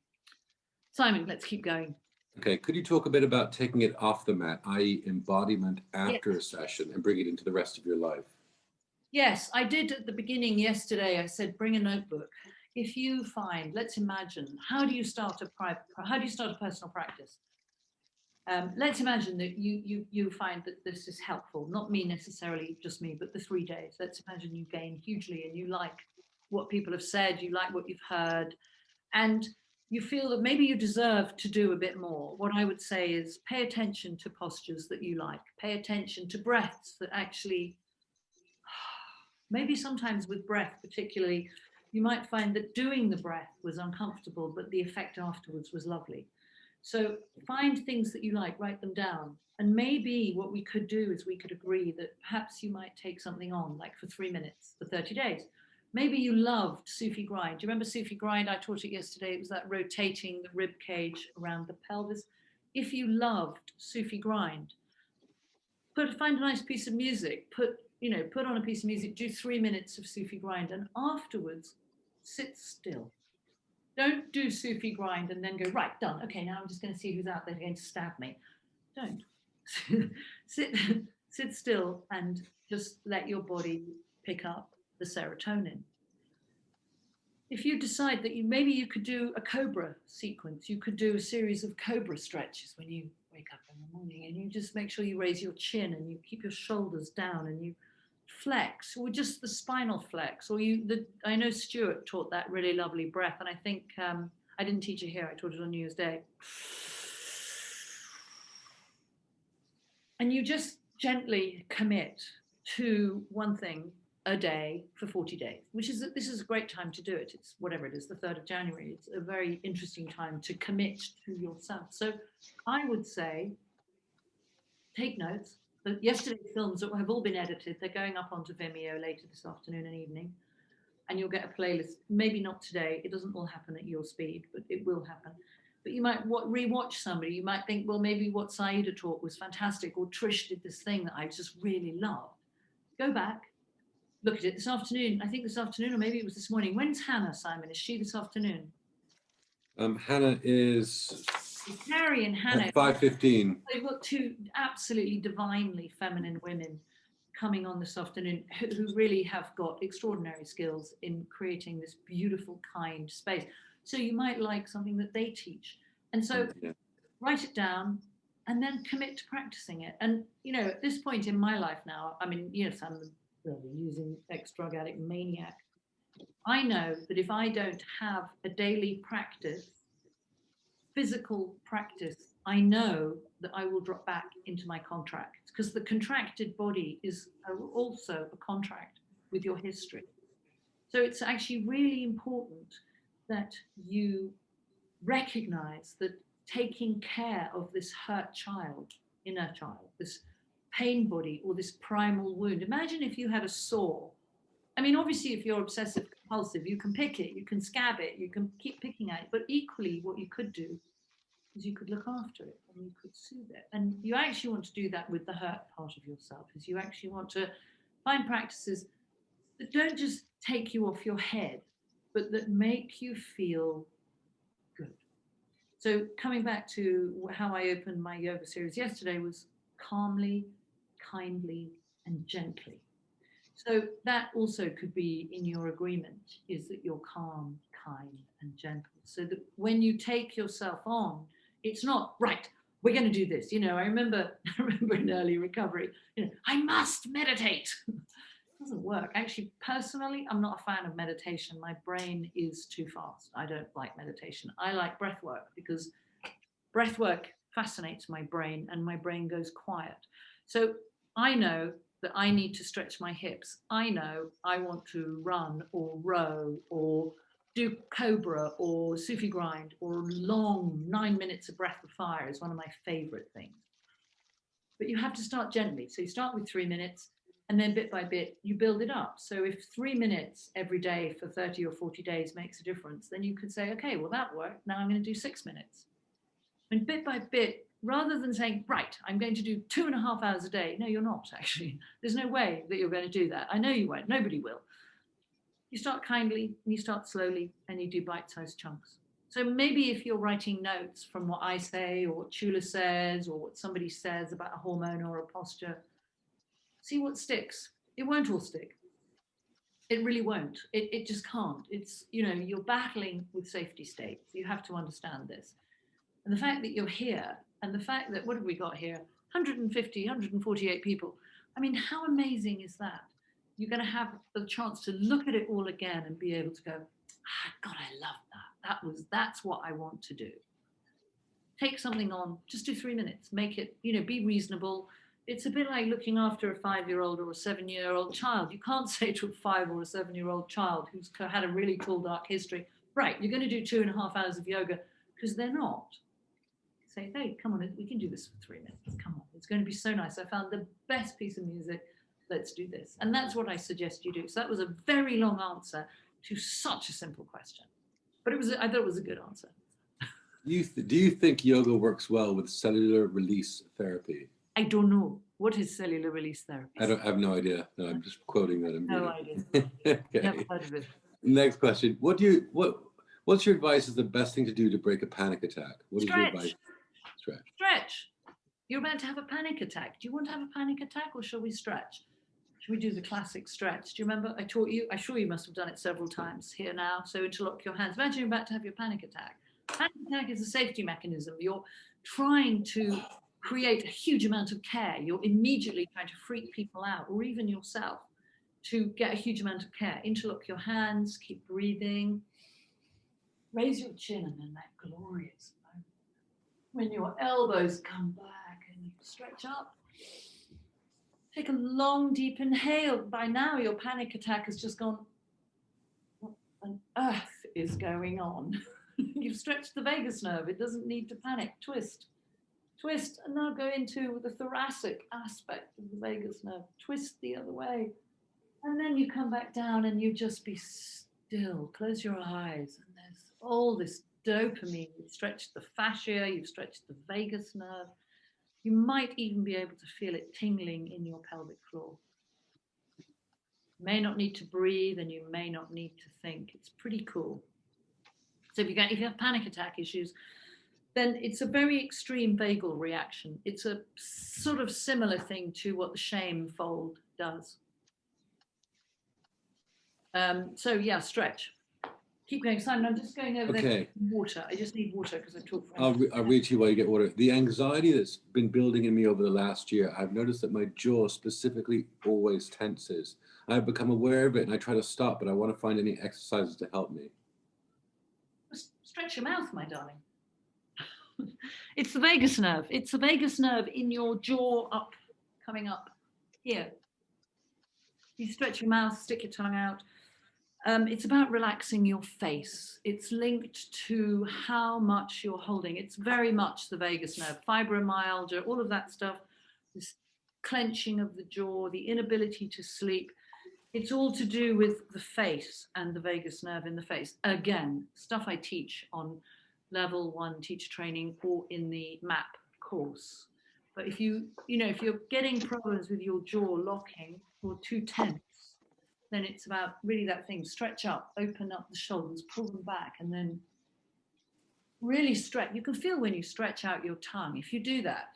Simon, let's keep going. Okay, could you talk a bit about taking it off the mat, i.e. embodiment after Yes. a session and bring it into the rest of your life? Yes, I did at the beginning yesterday. I said, bring a notebook. If you find, let's imagine, how do you start a personal practice? Let's imagine that you find that this is helpful, not me necessarily, just me, but the 3 days. Let's imagine you gain hugely and you like what people have said, you like what you've heard. And you feel that maybe you deserve to do a bit more, what I would say is pay attention to postures that you like, pay attention to breaths that actually, maybe sometimes with breath particularly, you might find that doing the breath was uncomfortable, but the effect afterwards was lovely. So find things that you like, write them down. And maybe what we could do is we could agree that perhaps you might take something on, like for 3 minutes for 30 days. Maybe you loved Sufi grind. Do you remember Sufi grind? I taught it yesterday. It was that rotating the rib cage around the pelvis. If you loved Sufi grind, find a nice piece of music, put on a piece of music, do 3 minutes of Sufi grind, and afterwards sit still. Don't do Sufi grind and then go, right, done. Okay, now I'm just going to see who's out there going to stab me. Don't. sit still and just let your body pick up the serotonin. If you decide that maybe you could do a cobra sequence, you could do a series of cobra stretches when you wake up in the morning, and you just make sure you raise your chin and you keep your shoulders down and you flex, or just the spinal flex, or I know Stuart taught that really lovely breath, and I think I didn't teach it here, I taught it on New Year's Day. And you just gently commit to one thing a day for 40 days, this is a great time to do it. It's whatever it is, the 3rd of January. It's a very interesting time to commit to yourself. So I would say, take notes. Yesterday's films that have all been edited, they're going up onto Vimeo later this afternoon and evening. And you'll get a playlist, maybe not today. It doesn't all happen at your speed, but it will happen. But you might rewatch somebody. You might think, well, maybe what Saida taught was fantastic, or Trish did this thing that I just really loved. Go back, look at it this afternoon. I think this afternoon, or maybe it was this morning. When's Hannah, Simon? Is she this afternoon? Hannah is Carrie and Hannah at 5:15. They've got two absolutely divinely feminine women coming on this afternoon who really have got extraordinary skills in creating this beautiful, kind space. So you might like something that they teach. And so write it down and then commit to practicing it. And, at this point in my life now, I mean, yes, I'm a using ex-drug addict maniac. I know that if I don't have a daily practice, physical practice, I know that I will drop back into my contract, because the contracted body is also a contract with your history. So it's actually really important that you recognize that taking care of this hurt child, inner child, this pain body, or this primal wound. Imagine if you had a saw. I mean, obviously, if you're obsessive compulsive, you can pick it, you can scab it, you can keep picking at it. But equally, what you could do is you could look after it and you could soothe it. And you actually want to do that with the hurt part of yourself, is you actually want to find practices that don't just take you off your head, but that make you feel good. So coming back to how I opened my yoga series yesterday was calmly, kindly, and gently. So that also could be in your agreement, is that you're calm, kind, and gentle. So that when you take yourself on, it's not, right, we're going to do this. I remember in early recovery, I must meditate. It doesn't work. Actually, personally, I'm not a fan of meditation. My brain is too fast. I don't like meditation. I like breath work, because breath work fascinates my brain and my brain goes quiet. So I know that I need to stretch my hips. I know I want to run or row or do cobra or Sufi grind or long 9 minutes of breath of fire is one of my favorite things. But you have to start gently. So you start with 3 minutes, and then bit by bit, you build it up. So if 3 minutes every day for 30 or 40 days makes a difference, then you could say, okay, well, that worked. Now I'm going to do 6 minutes. And bit by bit, rather than saying, right, I'm going to do 2.5 hours a day. No, you're not, actually. There's no way that you're going to do that. I know you won't. Nobody will. You start kindly, and you start slowly, and you do bite-sized chunks. So maybe if you're writing notes from what I say, or what Chula says, or what somebody says about a hormone or a posture, see what sticks. It won't all stick. It really won't. It just can't. It's, you're battling with safety states. You have to understand this. And the fact that you're here, and the fact that, what have we got here? 150, 148 people. I mean, how amazing is that? You're going to have the chance to look at it all again and be able to go, God, I love that. That's what I want to do. Take something on, just do 3 minutes, make it, be reasonable. It's a bit like looking after a 5-year-old or a 7-year-old child. You can't say to a 5 or a 7-year-old child who's had a really tall, dark history, right, you're going to do 2.5 hours of yoga, because they're not. Say, hey, come on, we can do this for 3 minutes. Come on, it's going to be so nice. I found the best piece of music. Let's do this. And that's what I suggest you do. So that was a very long answer to such a simple question. But I thought it was a good answer. Do you think yoga works well with cellular release therapy? I don't know. What is cellular release therapy? I have no idea. No, I'm just quoting that. No idea. Okay. Never heard of it. Next question. What's your advice is the best thing to do to break a panic attack? What is your advice? Stretch. You're about to have a panic attack. Do you want to have a panic attack, or shall we stretch? Should we do the classic stretch? Do you remember I taught you? I'm sure you must have done it several times here now. So interlock your hands. Imagine you're about to have your panic attack. Panic attack is a safety mechanism. You're trying to create a huge amount of care. You're immediately trying to freak people out, or even yourself, to get a huge amount of care. Interlock your hands, keep breathing. Raise your chin, and then that glorious moment when your elbows come back and you stretch up. Take a long, deep inhale. By now, your panic attack has just gone, what on earth is going on? You've stretched the vagus nerve. It doesn't need to panic. Twist, twist, and now go into the thoracic aspect of the vagus nerve. Twist the other way. And then you come back down and you just be still. Close your eyes. And there's all this dopamine. You've stretched the fascia, you've stretched the vagus nerve. You might even be able to feel it tingling in your pelvic floor. You may not need to breathe, and you may not need to think. It's pretty cool. So if you have panic attack issues, then it's a very extreme vagal reaction. It's a sort of similar thing to what the shame fold does. So yeah, stretch. Keep going, Simon. I'm just going over there. Water. I just need water because I talk. I'll read to you while you get water. The anxiety that's been building in me over the last year, I've noticed that my jaw specifically always tenses. I've become aware of it and I try to stop, but I want to find any exercises to help me. Stretch your mouth, my darling. It's the vagus nerve. It's the vagus nerve in your jaw up, coming up here. You stretch your mouth, stick your tongue out. It's about relaxing your face. It's linked to how much you're holding. It's very much the vagus nerve, fibromyalgia, all of that stuff, this clenching of the jaw, the inability to sleep. It's all to do with the face and the vagus nerve in the face. Again, stuff I teach on level 1 teacher training or in the MAP course. But if you're getting problems with your jaw locking or too tense, then it's about really that thing, stretch up, open up the shoulders, pull them back, and then really stretch. You can feel when you stretch out your tongue. If you do that,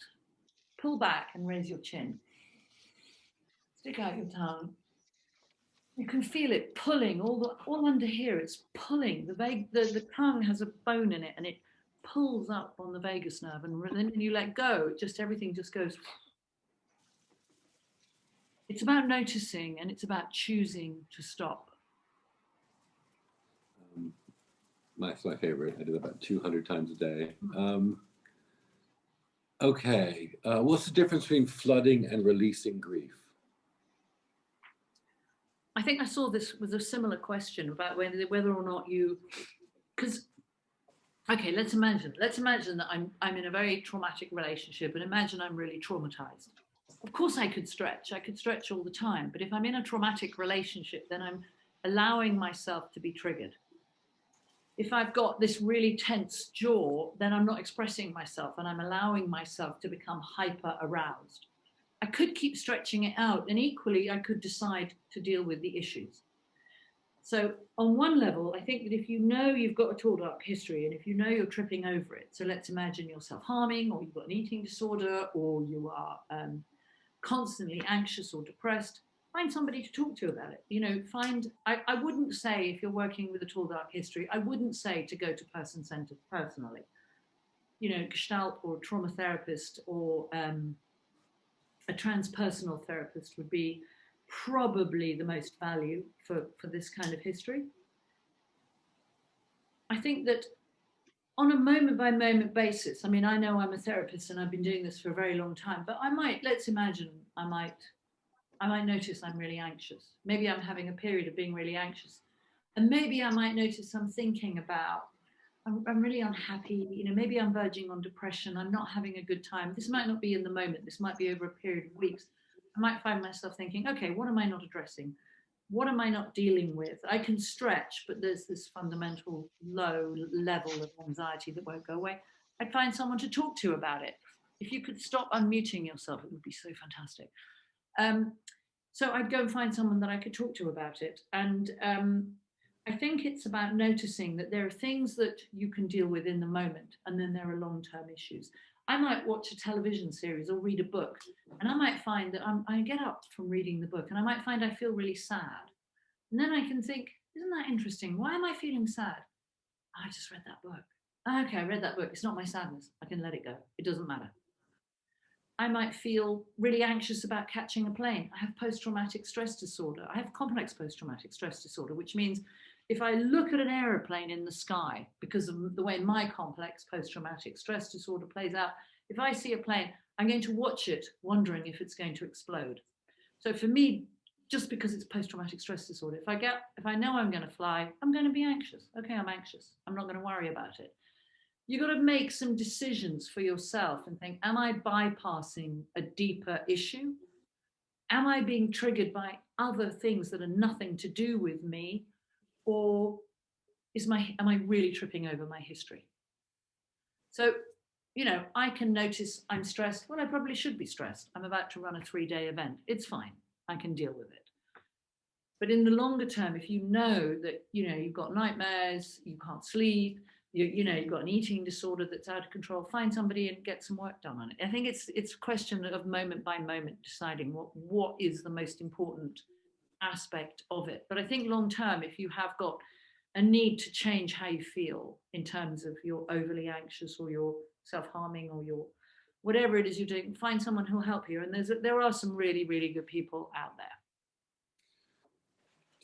pull back and raise your chin. Stick out your tongue. You can feel it pulling all under here. It's pulling. The tongue has a bone in it, and it pulls up on the vagus nerve, and then when you let go, everything just goes. It's about noticing, and it's about choosing to stop. That's my favorite. I do that about 200 times a day. Okay. What's the difference between flooding and releasing grief? I think I saw this was a similar question about whether or not because, okay, let's imagine that I'm in a very traumatic relationship, and imagine I'm really traumatized. Of course I could stretch all the time, but if I'm in a traumatic relationship, then I'm allowing myself to be triggered. If I've got this really tense jaw, then I'm not expressing myself, and I'm allowing myself to become hyper aroused. I could keep stretching it out, and equally I could decide to deal with the issues. So on one level, I think that if you know you've got a tall dark history, and if you know you're tripping over it, so let's imagine you're self-harming, or you've got an eating disorder, or you are constantly anxious or depressed, find somebody to talk to about it. I wouldn't say, if you're working with a tall dark history, I wouldn't say to go to person-centered personally. Gestalt or trauma therapist or a transpersonal therapist would be probably the most value for this kind of history. I think that on a moment by moment basis, I mean, I know I'm a therapist and I've been doing this for a very long time, but let's imagine I might notice I'm really anxious. Maybe I'm having a period of being really anxious. And maybe I might notice I'm thinking about, I'm really unhappy, maybe I'm verging on depression, I'm not having a good time. This might not be in the moment, this might be over a period of weeks. I might find myself thinking, okay, what am I not addressing? What am I not dealing with? I can stretch, but there's this fundamental low level of anxiety that won't go away. I'd find someone to talk to about it. If you could stop unmuting yourself, it would be so fantastic. So I'd go and find someone that I could talk to about it. And I think it's about noticing that there are things that you can deal with in the moment, and then there are long-term issues. I might watch a television series or read a book, and I might find that I get up from reading the book, and I might find I feel really sad. And then I can think, isn't that interesting? Why am I feeling sad? I just read that book. Okay, I read that book. It's not my sadness. I can let it go. It doesn't matter. I might feel really anxious about catching a plane. I have post-traumatic stress disorder. I have complex post-traumatic stress disorder, which means if I look at an aeroplane in the sky, because of the way my complex post-traumatic stress disorder plays out, if I see a plane, I'm going to watch it wondering if it's going to explode. So for me, just because it's post-traumatic stress disorder, if I know I'm going to fly, I'm going to be anxious. Okay, I'm anxious. I'm not going to worry about it. You've got to make some decisions for yourself and think, am I bypassing a deeper issue? Am I being triggered by other things that are nothing to do with me? Or am I really tripping over my history? So, I can notice I'm stressed. Well, I probably should be stressed. I'm about to run a 3-day event. It's fine. I can deal with it. But in the longer term, if you know that, you've got nightmares, you can't sleep, you've got an eating disorder that's out of control, find somebody and get some work done on it. I think it's a question of moment by moment deciding what is the most important aspect of it. But I think long term, if you have got a need to change how you feel in terms of you're overly anxious or you're self-harming or you're whatever it is you're doing, find someone who'll help you. And there are some really, really good people out there.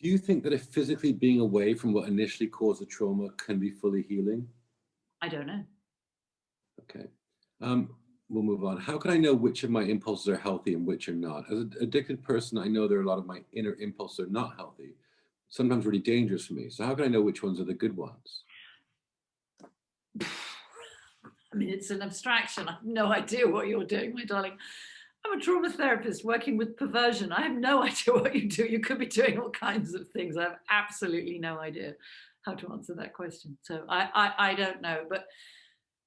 Do you think that if physically being away from what initially caused the trauma can be fully healing? I don't know. Okay. We'll move on. How can I know which of my impulses are healthy and which are not? As an addicted person, I know there are a lot of my inner impulses are not healthy, sometimes really dangerous for me. So how can I know which ones are the good ones? I mean, it's an abstraction. I have no idea what you're doing, my darling. I'm a trauma therapist working with perversion. I have no idea what you do. You could be doing all kinds of things. I have absolutely no idea how to answer that question. So I don't know. But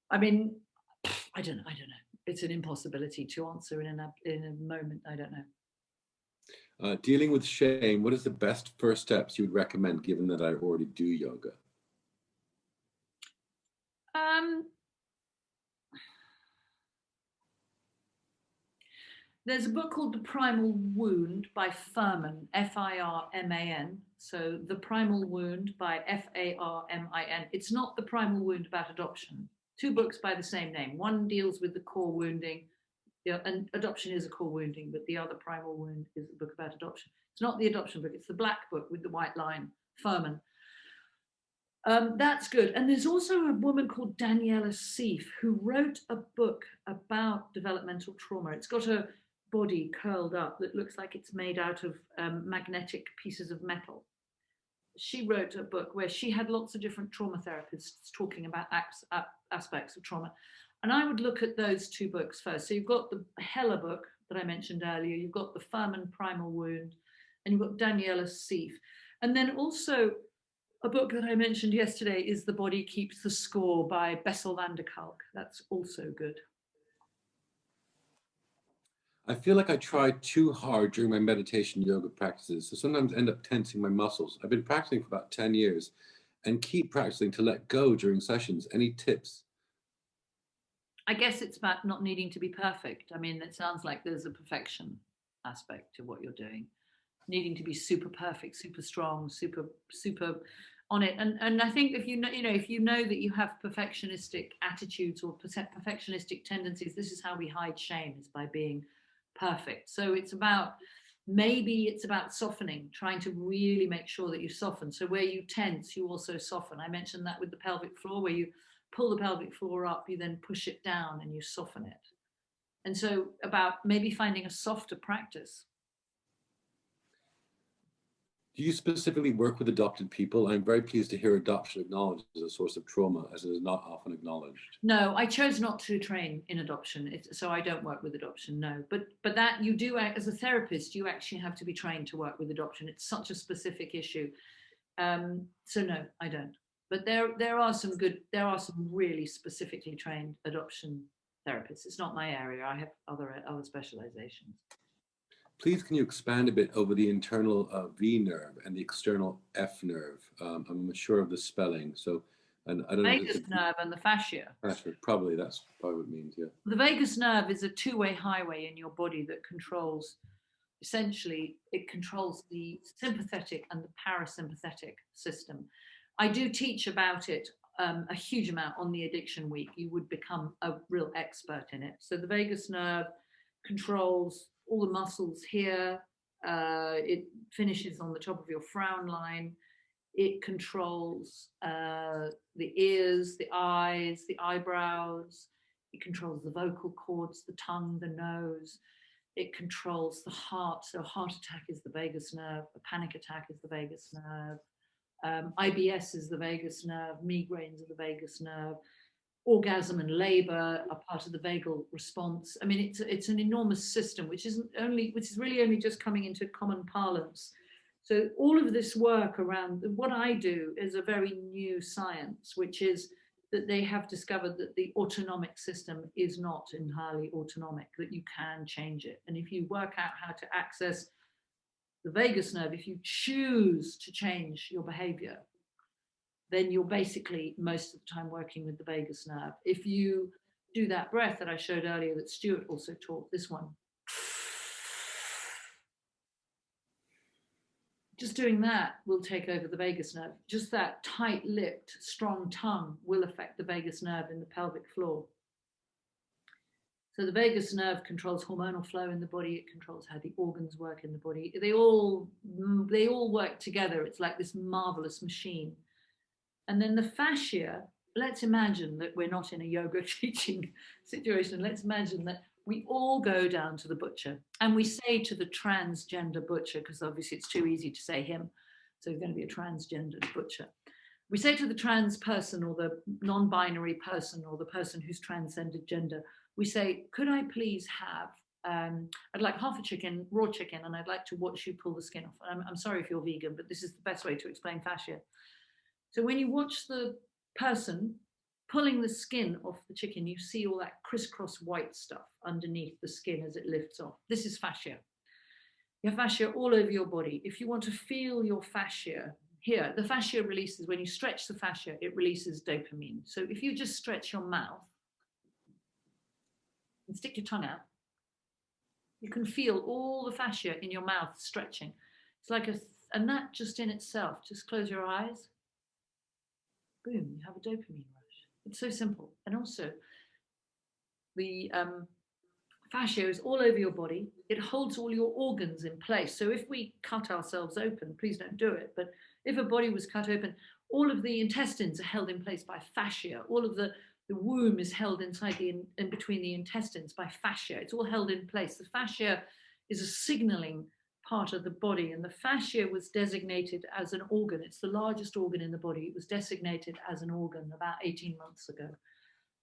I mean, I don't know. It's an impossibility to answer in a moment. I don't know. Dealing with shame, what is the best first steps you would recommend, given that I already do yoga? There's a book called The Primal Wound by Furman, F-I-R-M-A-N. So The Primal Wound by F-A-R-M-I-N. It's not The Primal Wound about adoption. 2 books by the same name. One deals with the core wounding, and adoption is a core wounding, but the other Primal Wound is a book about adoption. It's not the adoption book, it's the black book with the white line, Furman. That's good. And there's also a woman called Daniela Seif who wrote a book about developmental trauma. It's got a body curled up that looks like it's made out of magnetic pieces of metal. She wrote a book where she had lots of different trauma therapists talking about aspects of trauma. And I would look at those 2 books first. So you've got the Heller book that I mentioned earlier, you've got the Furman Primal Wound, and you've got Daniela Seif. And then also a book that I mentioned yesterday is The Body Keeps the Score by Bessel van der Kolk. That's also good. I feel like I try too hard during my meditation yoga practices, so sometimes end up tensing my muscles. I've been practicing for about 10 years and keep practicing to let go during sessions. Any tips? I guess it's about not needing to be perfect. I mean, it sounds like there's a perfection aspect to what you're doing. Needing to be super perfect, super strong, super on it. And I think if you know that you have perfectionistic attitudes or perfectionistic tendencies, this is how we hide shame, is by being perfect. So it's about Maybe it's about softening, trying to really make sure that you soften. So where you tense, you also soften. I mentioned that with the pelvic floor, where you pull the pelvic floor up, you then push it down and you soften it. And so about maybe finding a softer practice. Do you specifically work with adopted people? I'm very pleased to hear adoption acknowledged as a source of trauma, as it is not often acknowledged. No, I chose not to train in adoption, so I don't work with adoption. No, but that you do, as a therapist, you actually have to be trained to work with adoption. It's such a specific issue. So no, I don't. But there are some really specifically trained adoption therapists. It's not my area. I have other specializations. Please, can you expand a bit over the internal V nerve and the external F nerve? I'm unsure of the spelling, so and I don't know. Vagus nerve and the fascia. Fascia, probably that's probably what it means. Yeah. The vagus nerve is a two-way highway in your body that controls. Essentially, it controls the sympathetic and the parasympathetic system. I do teach about it a huge amount on the Addiction Week. You would become a real expert in it. So the vagus nerve controls all the muscles here. It finishes on the top of your frown line. It controls the ears, the eyes, the eyebrows. It controls the vocal cords, the tongue, the nose. It controls the heart. So a heart attack is the vagus nerve. A panic attack is the vagus nerve. IBS is the vagus nerve. Migraines are the vagus nerve. Orgasm and labor are part of the vagal response. I mean, it's an enormous system, which is really only just coming into common parlance. So all of this work around what I do is a very new science, which is that they have discovered that the autonomic system is not entirely autonomic, that you can change it. And if you work out how to access the vagus nerve, if you choose to change your behavior, then you're basically most of the time working with the vagus nerve. If you do that breath that I showed earlier that Stuart also taught, this one, just doing that will take over the vagus nerve. Just that tight-lipped, strong tongue will affect the vagus nerve in the pelvic floor. So the vagus nerve controls hormonal flow in the body. It controls how the organs work in the body. They all work together. It's like this marvelous machine. And then the fascia, let's imagine that we're not in a yoga teaching situation. Let's imagine that we all go down to the butcher and we say to the transgender butcher, because obviously it's too easy to say him, so he's going to be a transgendered butcher. We say to the trans person or the non-binary person or the person who's transcended gender, we say, could I please have, I'd like half a chicken, raw chicken, and I'd like to watch you pull the skin off. I'm sorry if you're vegan, but this is the best way to explain fascia. So when you watch the person pulling the skin off the chicken, you see all that crisscross white stuff underneath the skin as it lifts off. This is fascia. You have fascia all over your body. If you want to feel your fascia here, the fascia releases, when you stretch the fascia, it releases dopamine. So if you just stretch your mouth and stick your tongue out, you can feel all the fascia in your mouth stretching. It's like and that just in itself, just close your eyes. Boom, you have a dopamine rush. It's so simple. And also, the fascia is all over your body. It holds all your organs in place. So if we cut ourselves open, please don't do it, but if a body was cut open, all of the intestines are held in place by fascia. All of the womb is held inside in between the intestines by fascia. It's all held in place. The fascia is a signaling part of the body, and the fascia was designated as an organ. It's the largest organ in the body. It was designated as an organ about 18 months ago.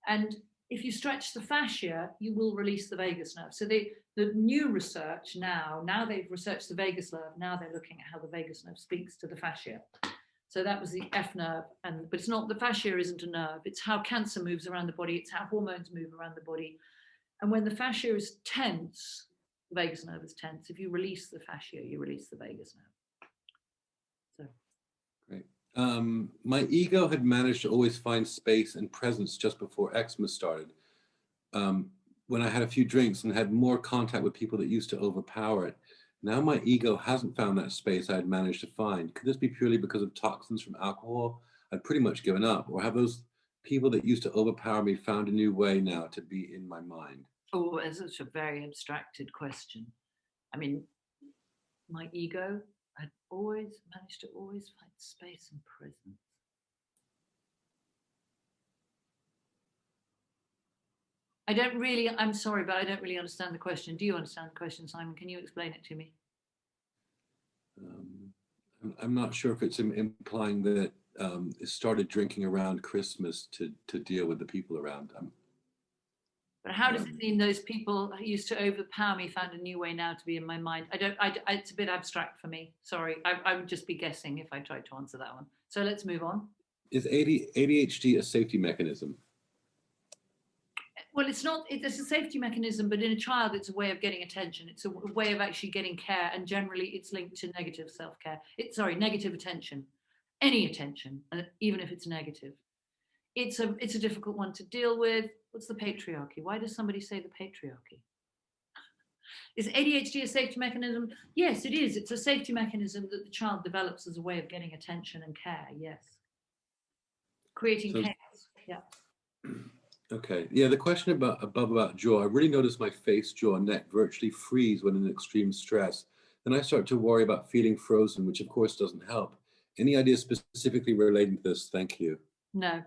And if you stretch the fascia, you will release the vagus nerve. So the new research now they've researched the vagus nerve. Now they're looking at how the vagus nerve speaks to the fascia. So that was the F nerve, but it's not, the fascia isn't a nerve. It's how cancer moves around the body. It's how hormones move around the body. And when the fascia is tense, the vagus nerve is tense. If you release the fascia, you release the vagus nerve. So. Great. My ego had managed to always find space and presence just before eczema started. When I had a few drinks and had more contact with people that used to overpower it. Now my ego hasn't found that space I had managed to find. Could this be purely because of toxins from alcohol? I'd pretty much given up. Or have those people that used to overpower me found a new way now to be in my mind? Oh, it's such a very abstracted question. I mean, my ego. I'd always managed to always find space and presence. I'm sorry, but I don't really understand the question. Do you understand the question, Simon? Can you explain it to me? I'm not sure if it's implying that it started drinking around Christmas to deal with the people around. But how does it mean those people who used to overpower me found a new way now to be in my mind? It's a bit abstract for me. Sorry, I would just be guessing if I tried to answer that one. So let's move on. Is ADHD a safety mechanism? Well, it's not, it's a safety mechanism, but in a child, it's a way of getting attention. It's a way of actually getting care. And generally it's linked to negative self-care. Negative attention, any attention, even if it's negative. It's a difficult one to deal with. What's the patriarchy? Why does somebody say the patriarchy? Is ADHD a safety mechanism? Yes, it is. It's a safety mechanism that the child develops as a way of getting attention and care. Yes. Creating chaos. Yeah. Okay. Yeah, the question about jaw, I really notice my face, jaw, and neck virtually freeze when in extreme stress. Then I start to worry about feeling frozen, which of course doesn't help. Any ideas specifically relating to this? Thank you. No.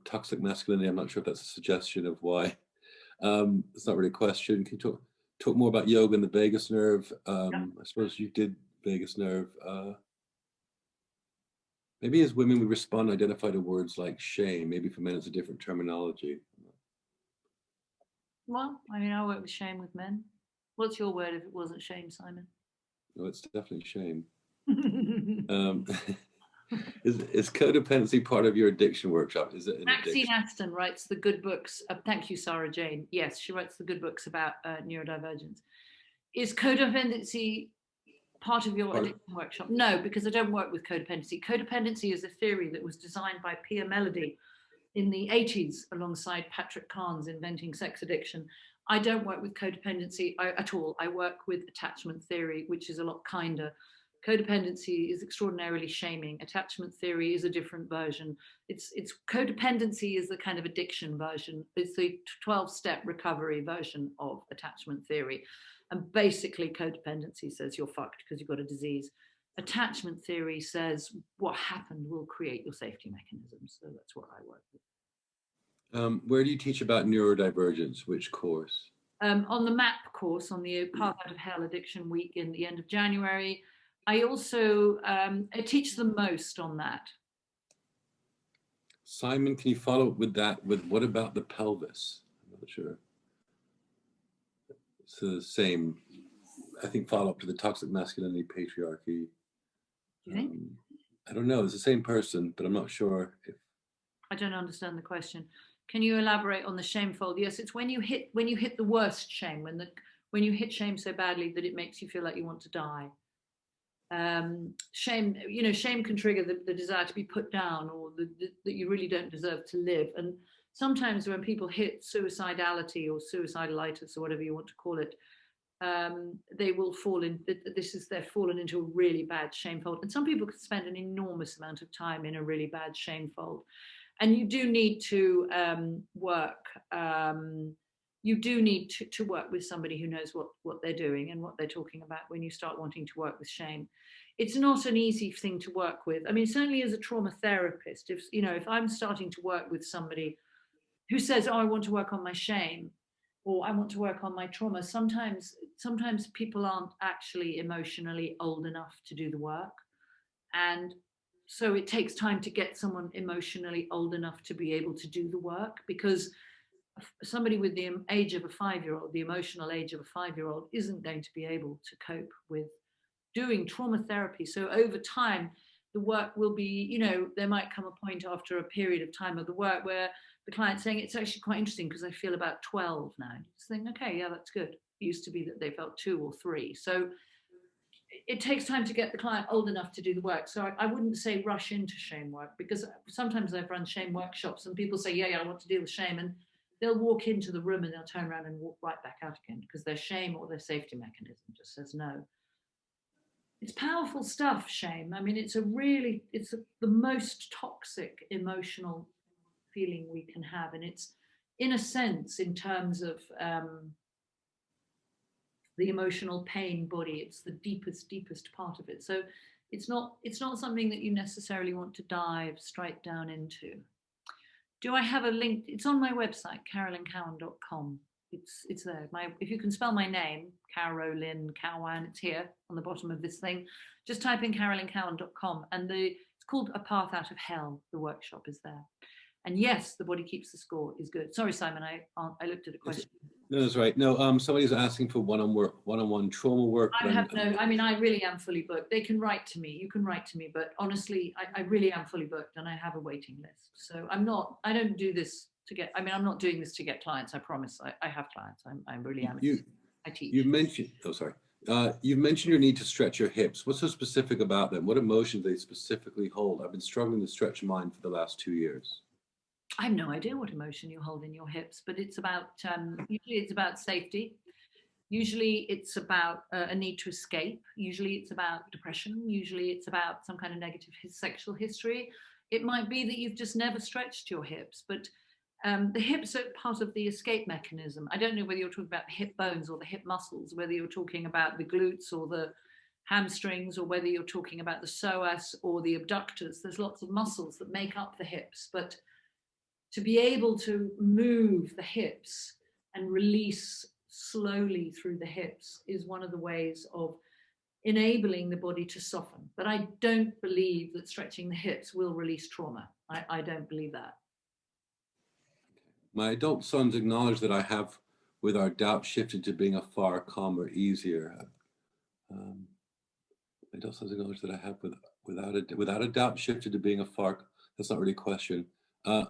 Toxic masculinity, I'm not sure if that's a suggestion of why. It's not really a question. Can you talk more about yoga and the vagus nerve? I suppose you did vagus nerve. Maybe as women, we respond, identify to words like shame. Maybe for men, it's a different terminology. Well, I mean, I work with shame with men. What's your word if it wasn't shame, Simon? No, it's definitely shame. Is codependency part of your addiction workshop? Is it an Maxine addiction? Aston writes the good books. Thank you, Sarah Jane. Yes, she writes the good books about neurodivergence. Is codependency part of your addiction workshop? No, because I don't work with codependency. Codependency is a theory that was designed by Pia Mellody in the 80s alongside Patrick Carnes inventing sex addiction. I don't work with codependency at all. I work with attachment theory, which is a lot kinder. Codependency is extraordinarily shaming. Attachment theory is a different version. It's codependency is the kind of addiction version. It's the 12-step recovery version of attachment theory. And basically codependency says you're fucked because you've got a disease. Attachment theory says what happened will create your safety mechanisms. So that's what I work with. Where do you teach about neurodivergence? Which course? On the MAP course, on the Path Out of Hell Addiction Week in the end of January. I also I teach the most on that. Simon, can you follow up with that? With what about the pelvis? I'm not sure. It's the same, I think, follow up to the toxic masculinity patriarchy. Do you think? I don't know. It's the same person, but I'm not sure if. I don't understand the question. Can you elaborate on the shamefold? Yes, it's when you hit the worst shame, when you hit shame so badly that it makes you feel like you want to die. Shame can trigger the desire to be put down, or that you really don't deserve to live. And sometimes when people hit suicidality or suicidalitis or whatever you want to call it, they will fall in. They're fallen into a really bad shamefold. And some people can spend an enormous amount of time in a really bad shamefold. And you do need to work. You do need to work with somebody who knows what they're doing and what they're talking about when you start wanting to work with shame. It's not an easy thing to work with. I mean, certainly as a trauma therapist, if I'm starting to work with somebody who says, oh, I want to work on my shame, or I want to work on my trauma, sometimes people aren't actually emotionally old enough to do the work. And so it takes time to get someone emotionally old enough to be able to do the work, because somebody with the age of a 5-year-old, the emotional age of a 5-year-old, isn't going to be able to cope with doing trauma therapy. So over time, the work will be, there might come a point after a period of time of the work where the client's saying, it's actually quite interesting because I feel about 12 now. Just think, okay, yeah, that's good. It used to be that they felt 2 or 3. So it takes time to get the client old enough to do the work. So I wouldn't say rush into shame work, because sometimes I've run shame workshops and people say, yeah, I want to deal with shame. And they'll walk into the room and they'll turn around and walk right back out again because their shame or their safety mechanism just says no. It's powerful stuff, shame. I mean, it's the most toxic emotional feeling we can have. And it's, in a sense, in terms of the emotional pain body. It's the deepest part of it. So it's not something that you necessarily want to dive straight down into. Do I have a link? It's on my website, carolyncowan.com. It's there. If you can spell my name, Carolyn Cowan, it's here on the bottom of this thing. Just type in carolyncowan.com, and it's called A Path Out of Hell. The workshop is there. And yes, The Body Keeps the Score is good. Sorry, Simon, I looked at a question. No, that's right. No, somebody's asking for one-on-one trauma work. I really am fully booked. They can write to me. You can write to me, but honestly, I really am fully booked, and I have a waiting list. So I don't do this to get, I'm not doing this to get clients. I promise. I have clients. I really am. I teach. You've mentioned, you've mentioned your need to stretch your hips. What's so specific about them? What emotions they specifically hold? I've been struggling to stretch mine for the last 2 years. I have no idea what emotion you hold in your hips, but it's about, usually it's about safety. Usually it's about a need to escape. Usually it's about depression. Usually it's about some kind of negative sexual history. It might be that you've just never stretched your hips, but the hips are part of the escape mechanism. I don't know whether you're talking about the hip bones or the hip muscles, whether you're talking about the glutes or the hamstrings, or whether you're talking about the psoas or the abductors. There's lots of muscles that make up the hips, but to be able to move the hips and release slowly through the hips is one of the ways of enabling the body to soften. But I don't believe that stretching the hips will release trauma. I don't believe that. My adult sons acknowledge that I have, with our doubt, shifted to being a far calmer, easier. My adult sons acknowledge that I have, without a doubt, shifted to being a far. That's not really a question.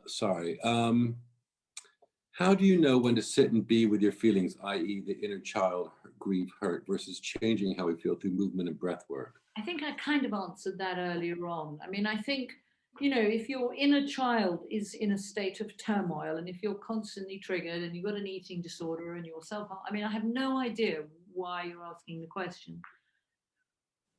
Sorry. How do you know when to sit and be with your feelings, i.e. the inner child, grief, hurt, versus changing how we feel through movement and breath work? I think I kind of answered that earlier on. I mean, I think, if your inner child is in a state of turmoil, and if you're constantly triggered and you've got an eating disorder and you're self-harm, I have no idea why you're asking the question.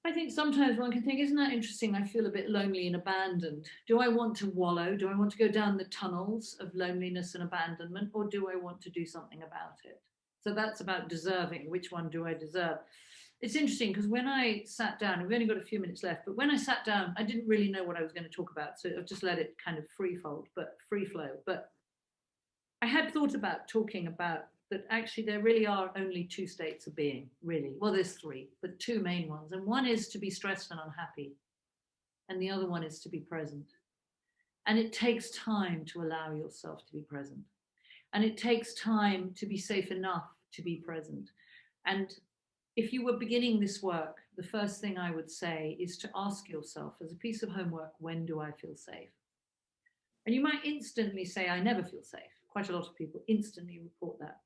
I think sometimes one can think, isn't that interesting? I feel a bit lonely and abandoned. Do I want to wallow? Do I want to go down the tunnels of loneliness and abandonment? Or do I want to do something about it? So that's about deserving. Which one do I deserve? It's interesting because when I sat down, we've only got a few minutes left, but when I sat down, I didn't really know what I was going to talk about. So I've just let it kind of free flow. But I had thought about talking about that actually there really are only two states of being, really. Well, there's three, but two main ones. And one is to be stressed and unhappy. And the other one is to be present. And it takes time to allow yourself to be present. And it takes time to be safe enough to be present. And if you were beginning this work, the first thing I would say is to ask yourself as a piece of homework, when do I feel safe? And you might instantly say, I never feel safe. Quite a lot of people instantly report that.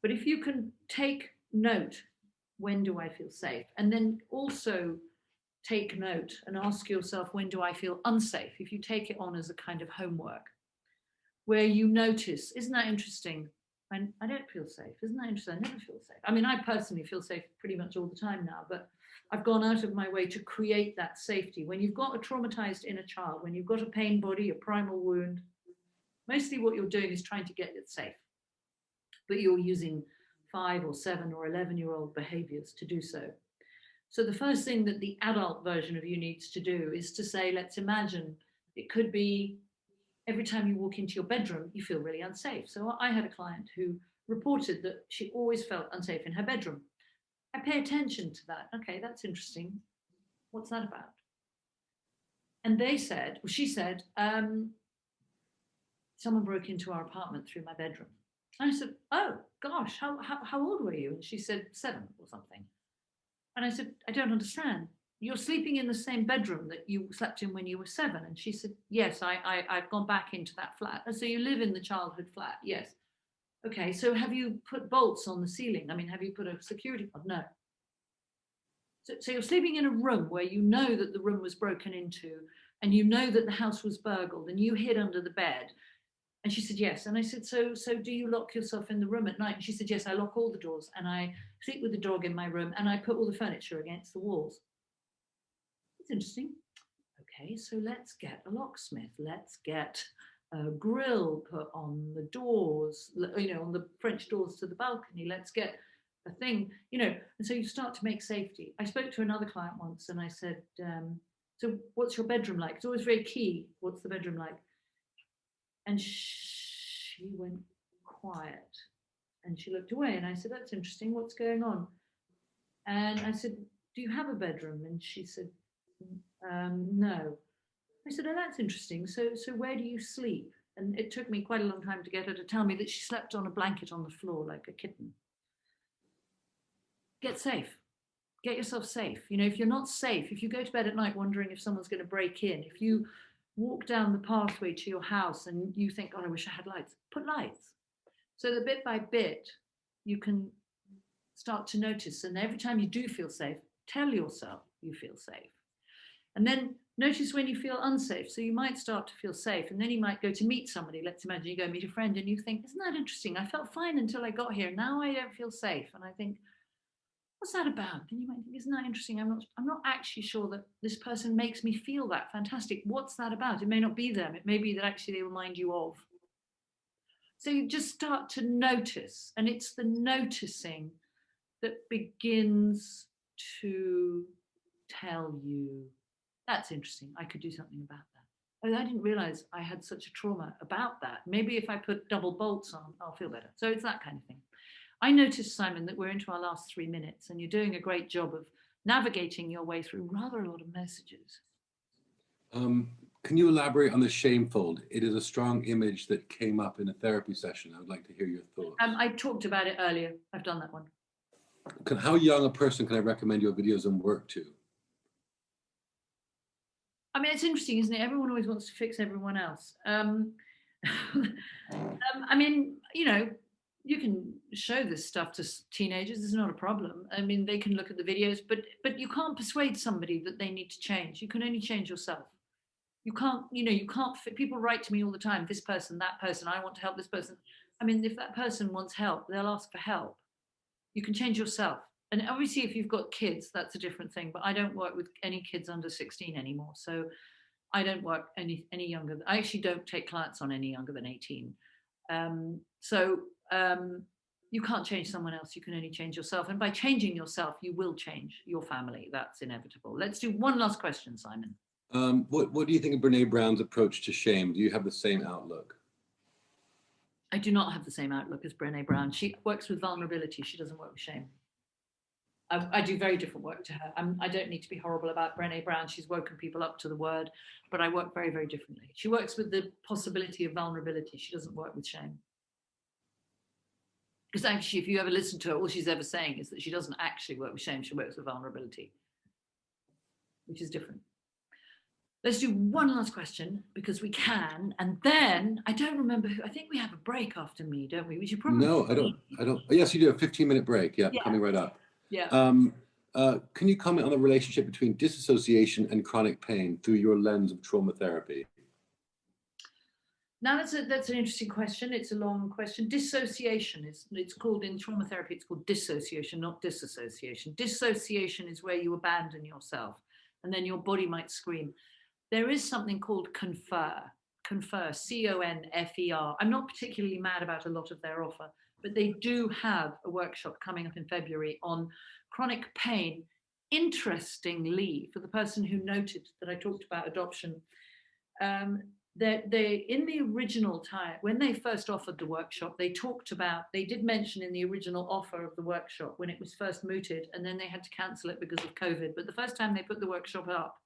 But if you can take note, when do I feel safe? And then also take note and ask yourself, when do I feel unsafe? If you take it on as a kind of homework, where you notice, isn't that interesting? I don't feel safe. Isn't that interesting? I never feel safe. I personally feel safe pretty much all the time now, but I've gone out of my way to create that safety. When you've got a traumatized inner child, when you've got a pain body, a primal wound, mostly what you're doing is trying to get it safe. But you're using 5 or 7 or 11-year-old behaviors to do so. So the first thing that the adult version of you needs to do is to say, let's imagine it could be every time you walk into your bedroom, you feel really unsafe. So I had a client who reported that she always felt unsafe in her bedroom. I pay attention to that. Okay, that's interesting. What's that about? And she said, someone broke into our apartment through my bedroom. And I said, oh gosh, how old were you? And she said 7 or something. And I said, I don't understand. You're sleeping in the same bedroom that you slept in when you were 7. And she said, yes, I've gone back into that flat. And so you live in the childhood flat? Yes. Okay, so have you put bolts on the ceiling? Have you put a security guard? No. So you're sleeping in a room where you know that the room was broken into, and you know that the house was burgled, and you hid under the bed. And she said, yes. And I said, so do you lock yourself in the room at night? And she said, yes, I lock all the doors, and I sleep with the dog in my room, and I put all the furniture against the walls. It's interesting. Okay, so let's get a locksmith. Let's get a grill put on the doors, on the French doors to the balcony. Let's get a thing, and so you start to make safety. I spoke to another client once and I said, so what's your bedroom like? It's always very key. What's the bedroom like? And she went quiet and she looked away and I said, that's interesting. What's going on? And I said, do you have a bedroom? And she said, no. I said, oh, that's interesting. So where do you sleep? And it took me quite a long time to get her to tell me that she slept on a blanket on the floor like a kitten. Get safe. Get yourself safe. If you're not safe, if you go to bed at night wondering if someone's going to break in, if you walk down the pathway to your house and you think, oh, I wish I had lights, put lights. So that bit by bit, you can start to notice. And every time you do feel safe, tell yourself you feel safe. And then notice when you feel unsafe. So you might start to feel safe and then you might go to meet somebody. Let's imagine you go meet a friend and you think, isn't that interesting? I felt fine until I got here. Now I don't feel safe. And I think, what's that about? And you might think, isn't that interesting? I'm not actually sure that this person makes me feel that fantastic. What's that about? It may not be them. It may be that actually they remind you of. So you just start to notice, and it's the noticing that begins to tell you, that's interesting. I could do something about that. Oh, I didn't realize I had such a trauma about that. Maybe if I put double bolts on, I'll feel better. So it's that kind of thing. I noticed, Simon, that we're into our last 3 minutes and you're doing a great job of navigating your way through rather a lot of messages. Can you elaborate on the shamefold? It is a strong image that came up in a therapy session. I would like to hear your thoughts. I talked about it earlier. I've done that one. How young a person can I recommend your videos and work to? I mean, it's interesting, isn't it? Everyone always wants to fix everyone else. I mean, you can show this stuff to teenagers. It's not a problem. I mean, they can look at the videos, but you can't persuade somebody that they need to change. You can only change yourself. You can't, people write to me all the time, this person, that person, I want to help this person. I mean, if that person wants help, they'll ask for help. You can change yourself. And obviously, if you've got kids, that's a different thing. But I don't work with any kids under 16 anymore. So I don't work any younger. I actually don't take clients on any younger than 18. You can't change someone else. You can only change yourself. And by changing yourself, you will change your family. That's inevitable. Let's do one last question, Simon. What do you think of Brene Brown's approach to shame? Do you have the same outlook? I do not have the same outlook as Brene Brown. She works with vulnerability. She doesn't work with shame. I do very different work to her. I don't need to be horrible about Brene Brown. She's woken people up to the word, but I work very, very differently. She works with the possibility of vulnerability. She doesn't work with shame. Because actually, if you ever listen to her, all she's ever saying is that she doesn't actually work with shame. She works with vulnerability, which is different. Let's do one last question because we can. And then I don't remember who, I think we have a break after me, don't we? We should probably. No, I don't. Yes, you do a 15-minute break. Yeah, coming right up. Yeah. Can you comment on the relationship between disassociation and chronic pain through your lens of trauma therapy? Now that's an interesting question. It's a long question. Dissociation it's called in trauma therapy, it's called dissociation, not disassociation. Dissociation is where you abandon yourself and then your body might scream. There is something called confer, CONFER. I'm not particularly mad about a lot of their offer, but they do have a workshop coming up in February on chronic pain. Interestingly, for the person who noted that I talked about adoption, they in the original time, when they first offered the workshop, they did mention in the original offer of the workshop when it was first mooted, and then they had to cancel it because of COVID. But the first time they put the workshop up,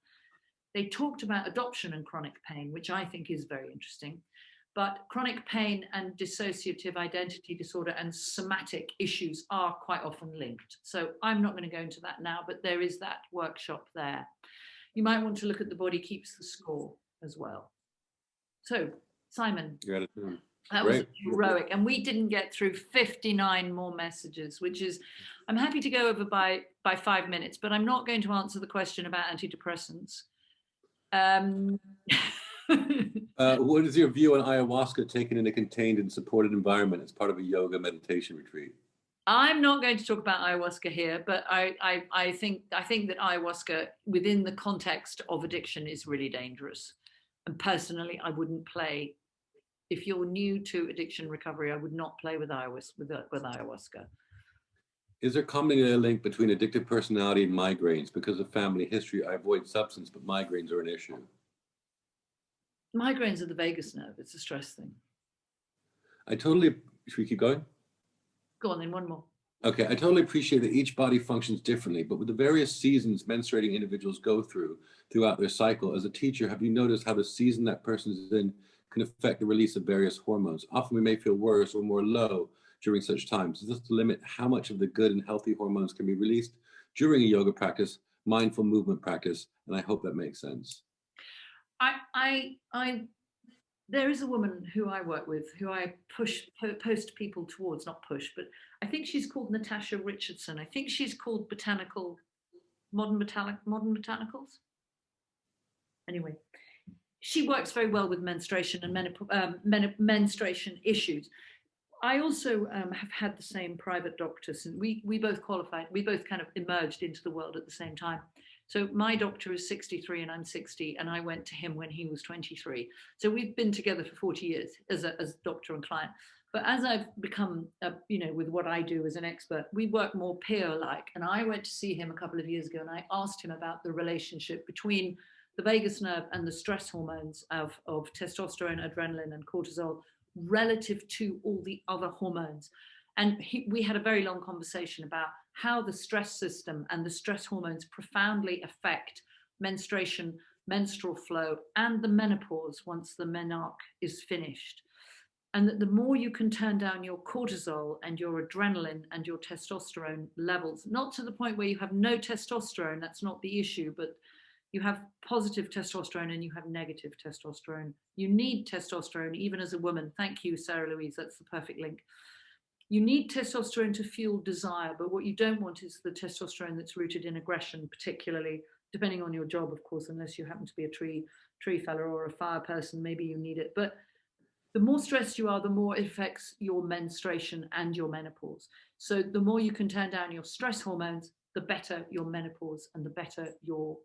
they talked about adoption and chronic pain, which I think is very interesting. But chronic pain and dissociative identity disorder and somatic issues are quite often linked. So I'm not going to go into that now, but there is that workshop there. You might want to look at The Body Keeps the Score as well. So, Simon, that was heroic. And we didn't get through 59 more messages, which is, I'm happy to go over by 5 minutes, but I'm not going to answer the question about antidepressants. What is your view on ayahuasca taken in a contained and supported environment as part of a yoga meditation retreat? I'm not going to talk about ayahuasca here, but I think that ayahuasca within the context of addiction is really dangerous. And personally, I wouldn't play. If you're new to addiction recovery, I would not play with ayahuasca. Is there commonly a link between addictive personality and migraines? Because of family history, I avoid substance, but migraines are an issue. Migraines are the vagus nerve. It's a stress thing. Should we keep going? Go on then, one more. Okay, I totally appreciate that each body functions differently, but with the various seasons menstruating individuals go throughout their cycle, as a teacher, have you noticed how the season that person is in can affect the release of various hormones? Often we may feel worse or more low during such times. Is this to limit how much of the good and healthy hormones can be released during a yoga practice, mindful movement practice? And I hope that makes sense. There is a woman who I work with who I post people towards, not push, but I think she's called Natasha Richardson. I think she's called Modern Botanicals. Anyway, she works very well with menstruation and menstruation issues. I also have had the same private doctor since we both qualified. We both kind of emerged into the world at the same time. So my doctor is 63 and I'm 60, and I went to him when he was 23. So we've been together for 40 years as doctor and client. But as I've become, with what I do as an expert, we work more peer-like. And I went to see him a couple of years ago, and I asked him about the relationship between the vagus nerve and the stress hormones of testosterone, adrenaline, and cortisol relative to all the other hormones. And we had a very long conversation about how the stress system and the stress hormones profoundly affect menstruation, menstrual flow, and the menopause once the menarche is finished. And that the more you can turn down your cortisol and your adrenaline and your testosterone levels, not to the point where you have no testosterone, that's not the issue, but you have positive testosterone and you have negative testosterone. You need testosterone even as a woman. Thank you, Sarah Louise, that's the perfect link. You need testosterone to fuel desire, but what you don't want is the testosterone that's rooted in aggression, particularly depending on your job, of course, unless you happen to be a tree feller or a fire person, maybe you need it. But the more stressed you are, the more it affects your menstruation and your menopause. So the more you can turn down your stress hormones, the better your menopause and the better your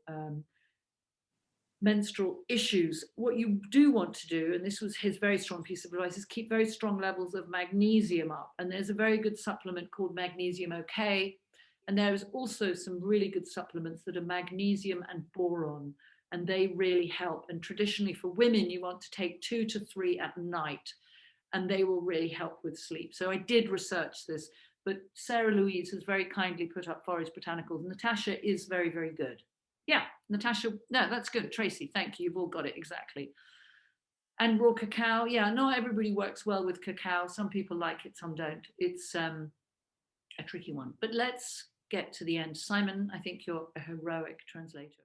menstrual issues. What you do want to do, and this was his very strong piece of advice, is keep very strong levels of magnesium up. And there's a very good supplement called Magnesium OK. And there's also some really good supplements that are magnesium and boron, and they really help. And traditionally for women, you want to take 2 to 3 at night, and they will really help with sleep. So I did research this, but Sarah Louise has very kindly put up Forest Botanicals. Natasha is very, very good. Yeah, Natasha, no, that's good. Tracy, thank you. You've all got it exactly. And raw cacao, yeah, not everybody works well with cacao. Some people like it, some don't. It's a tricky one. But let's get to the end. Simon, I think you're a heroic translator.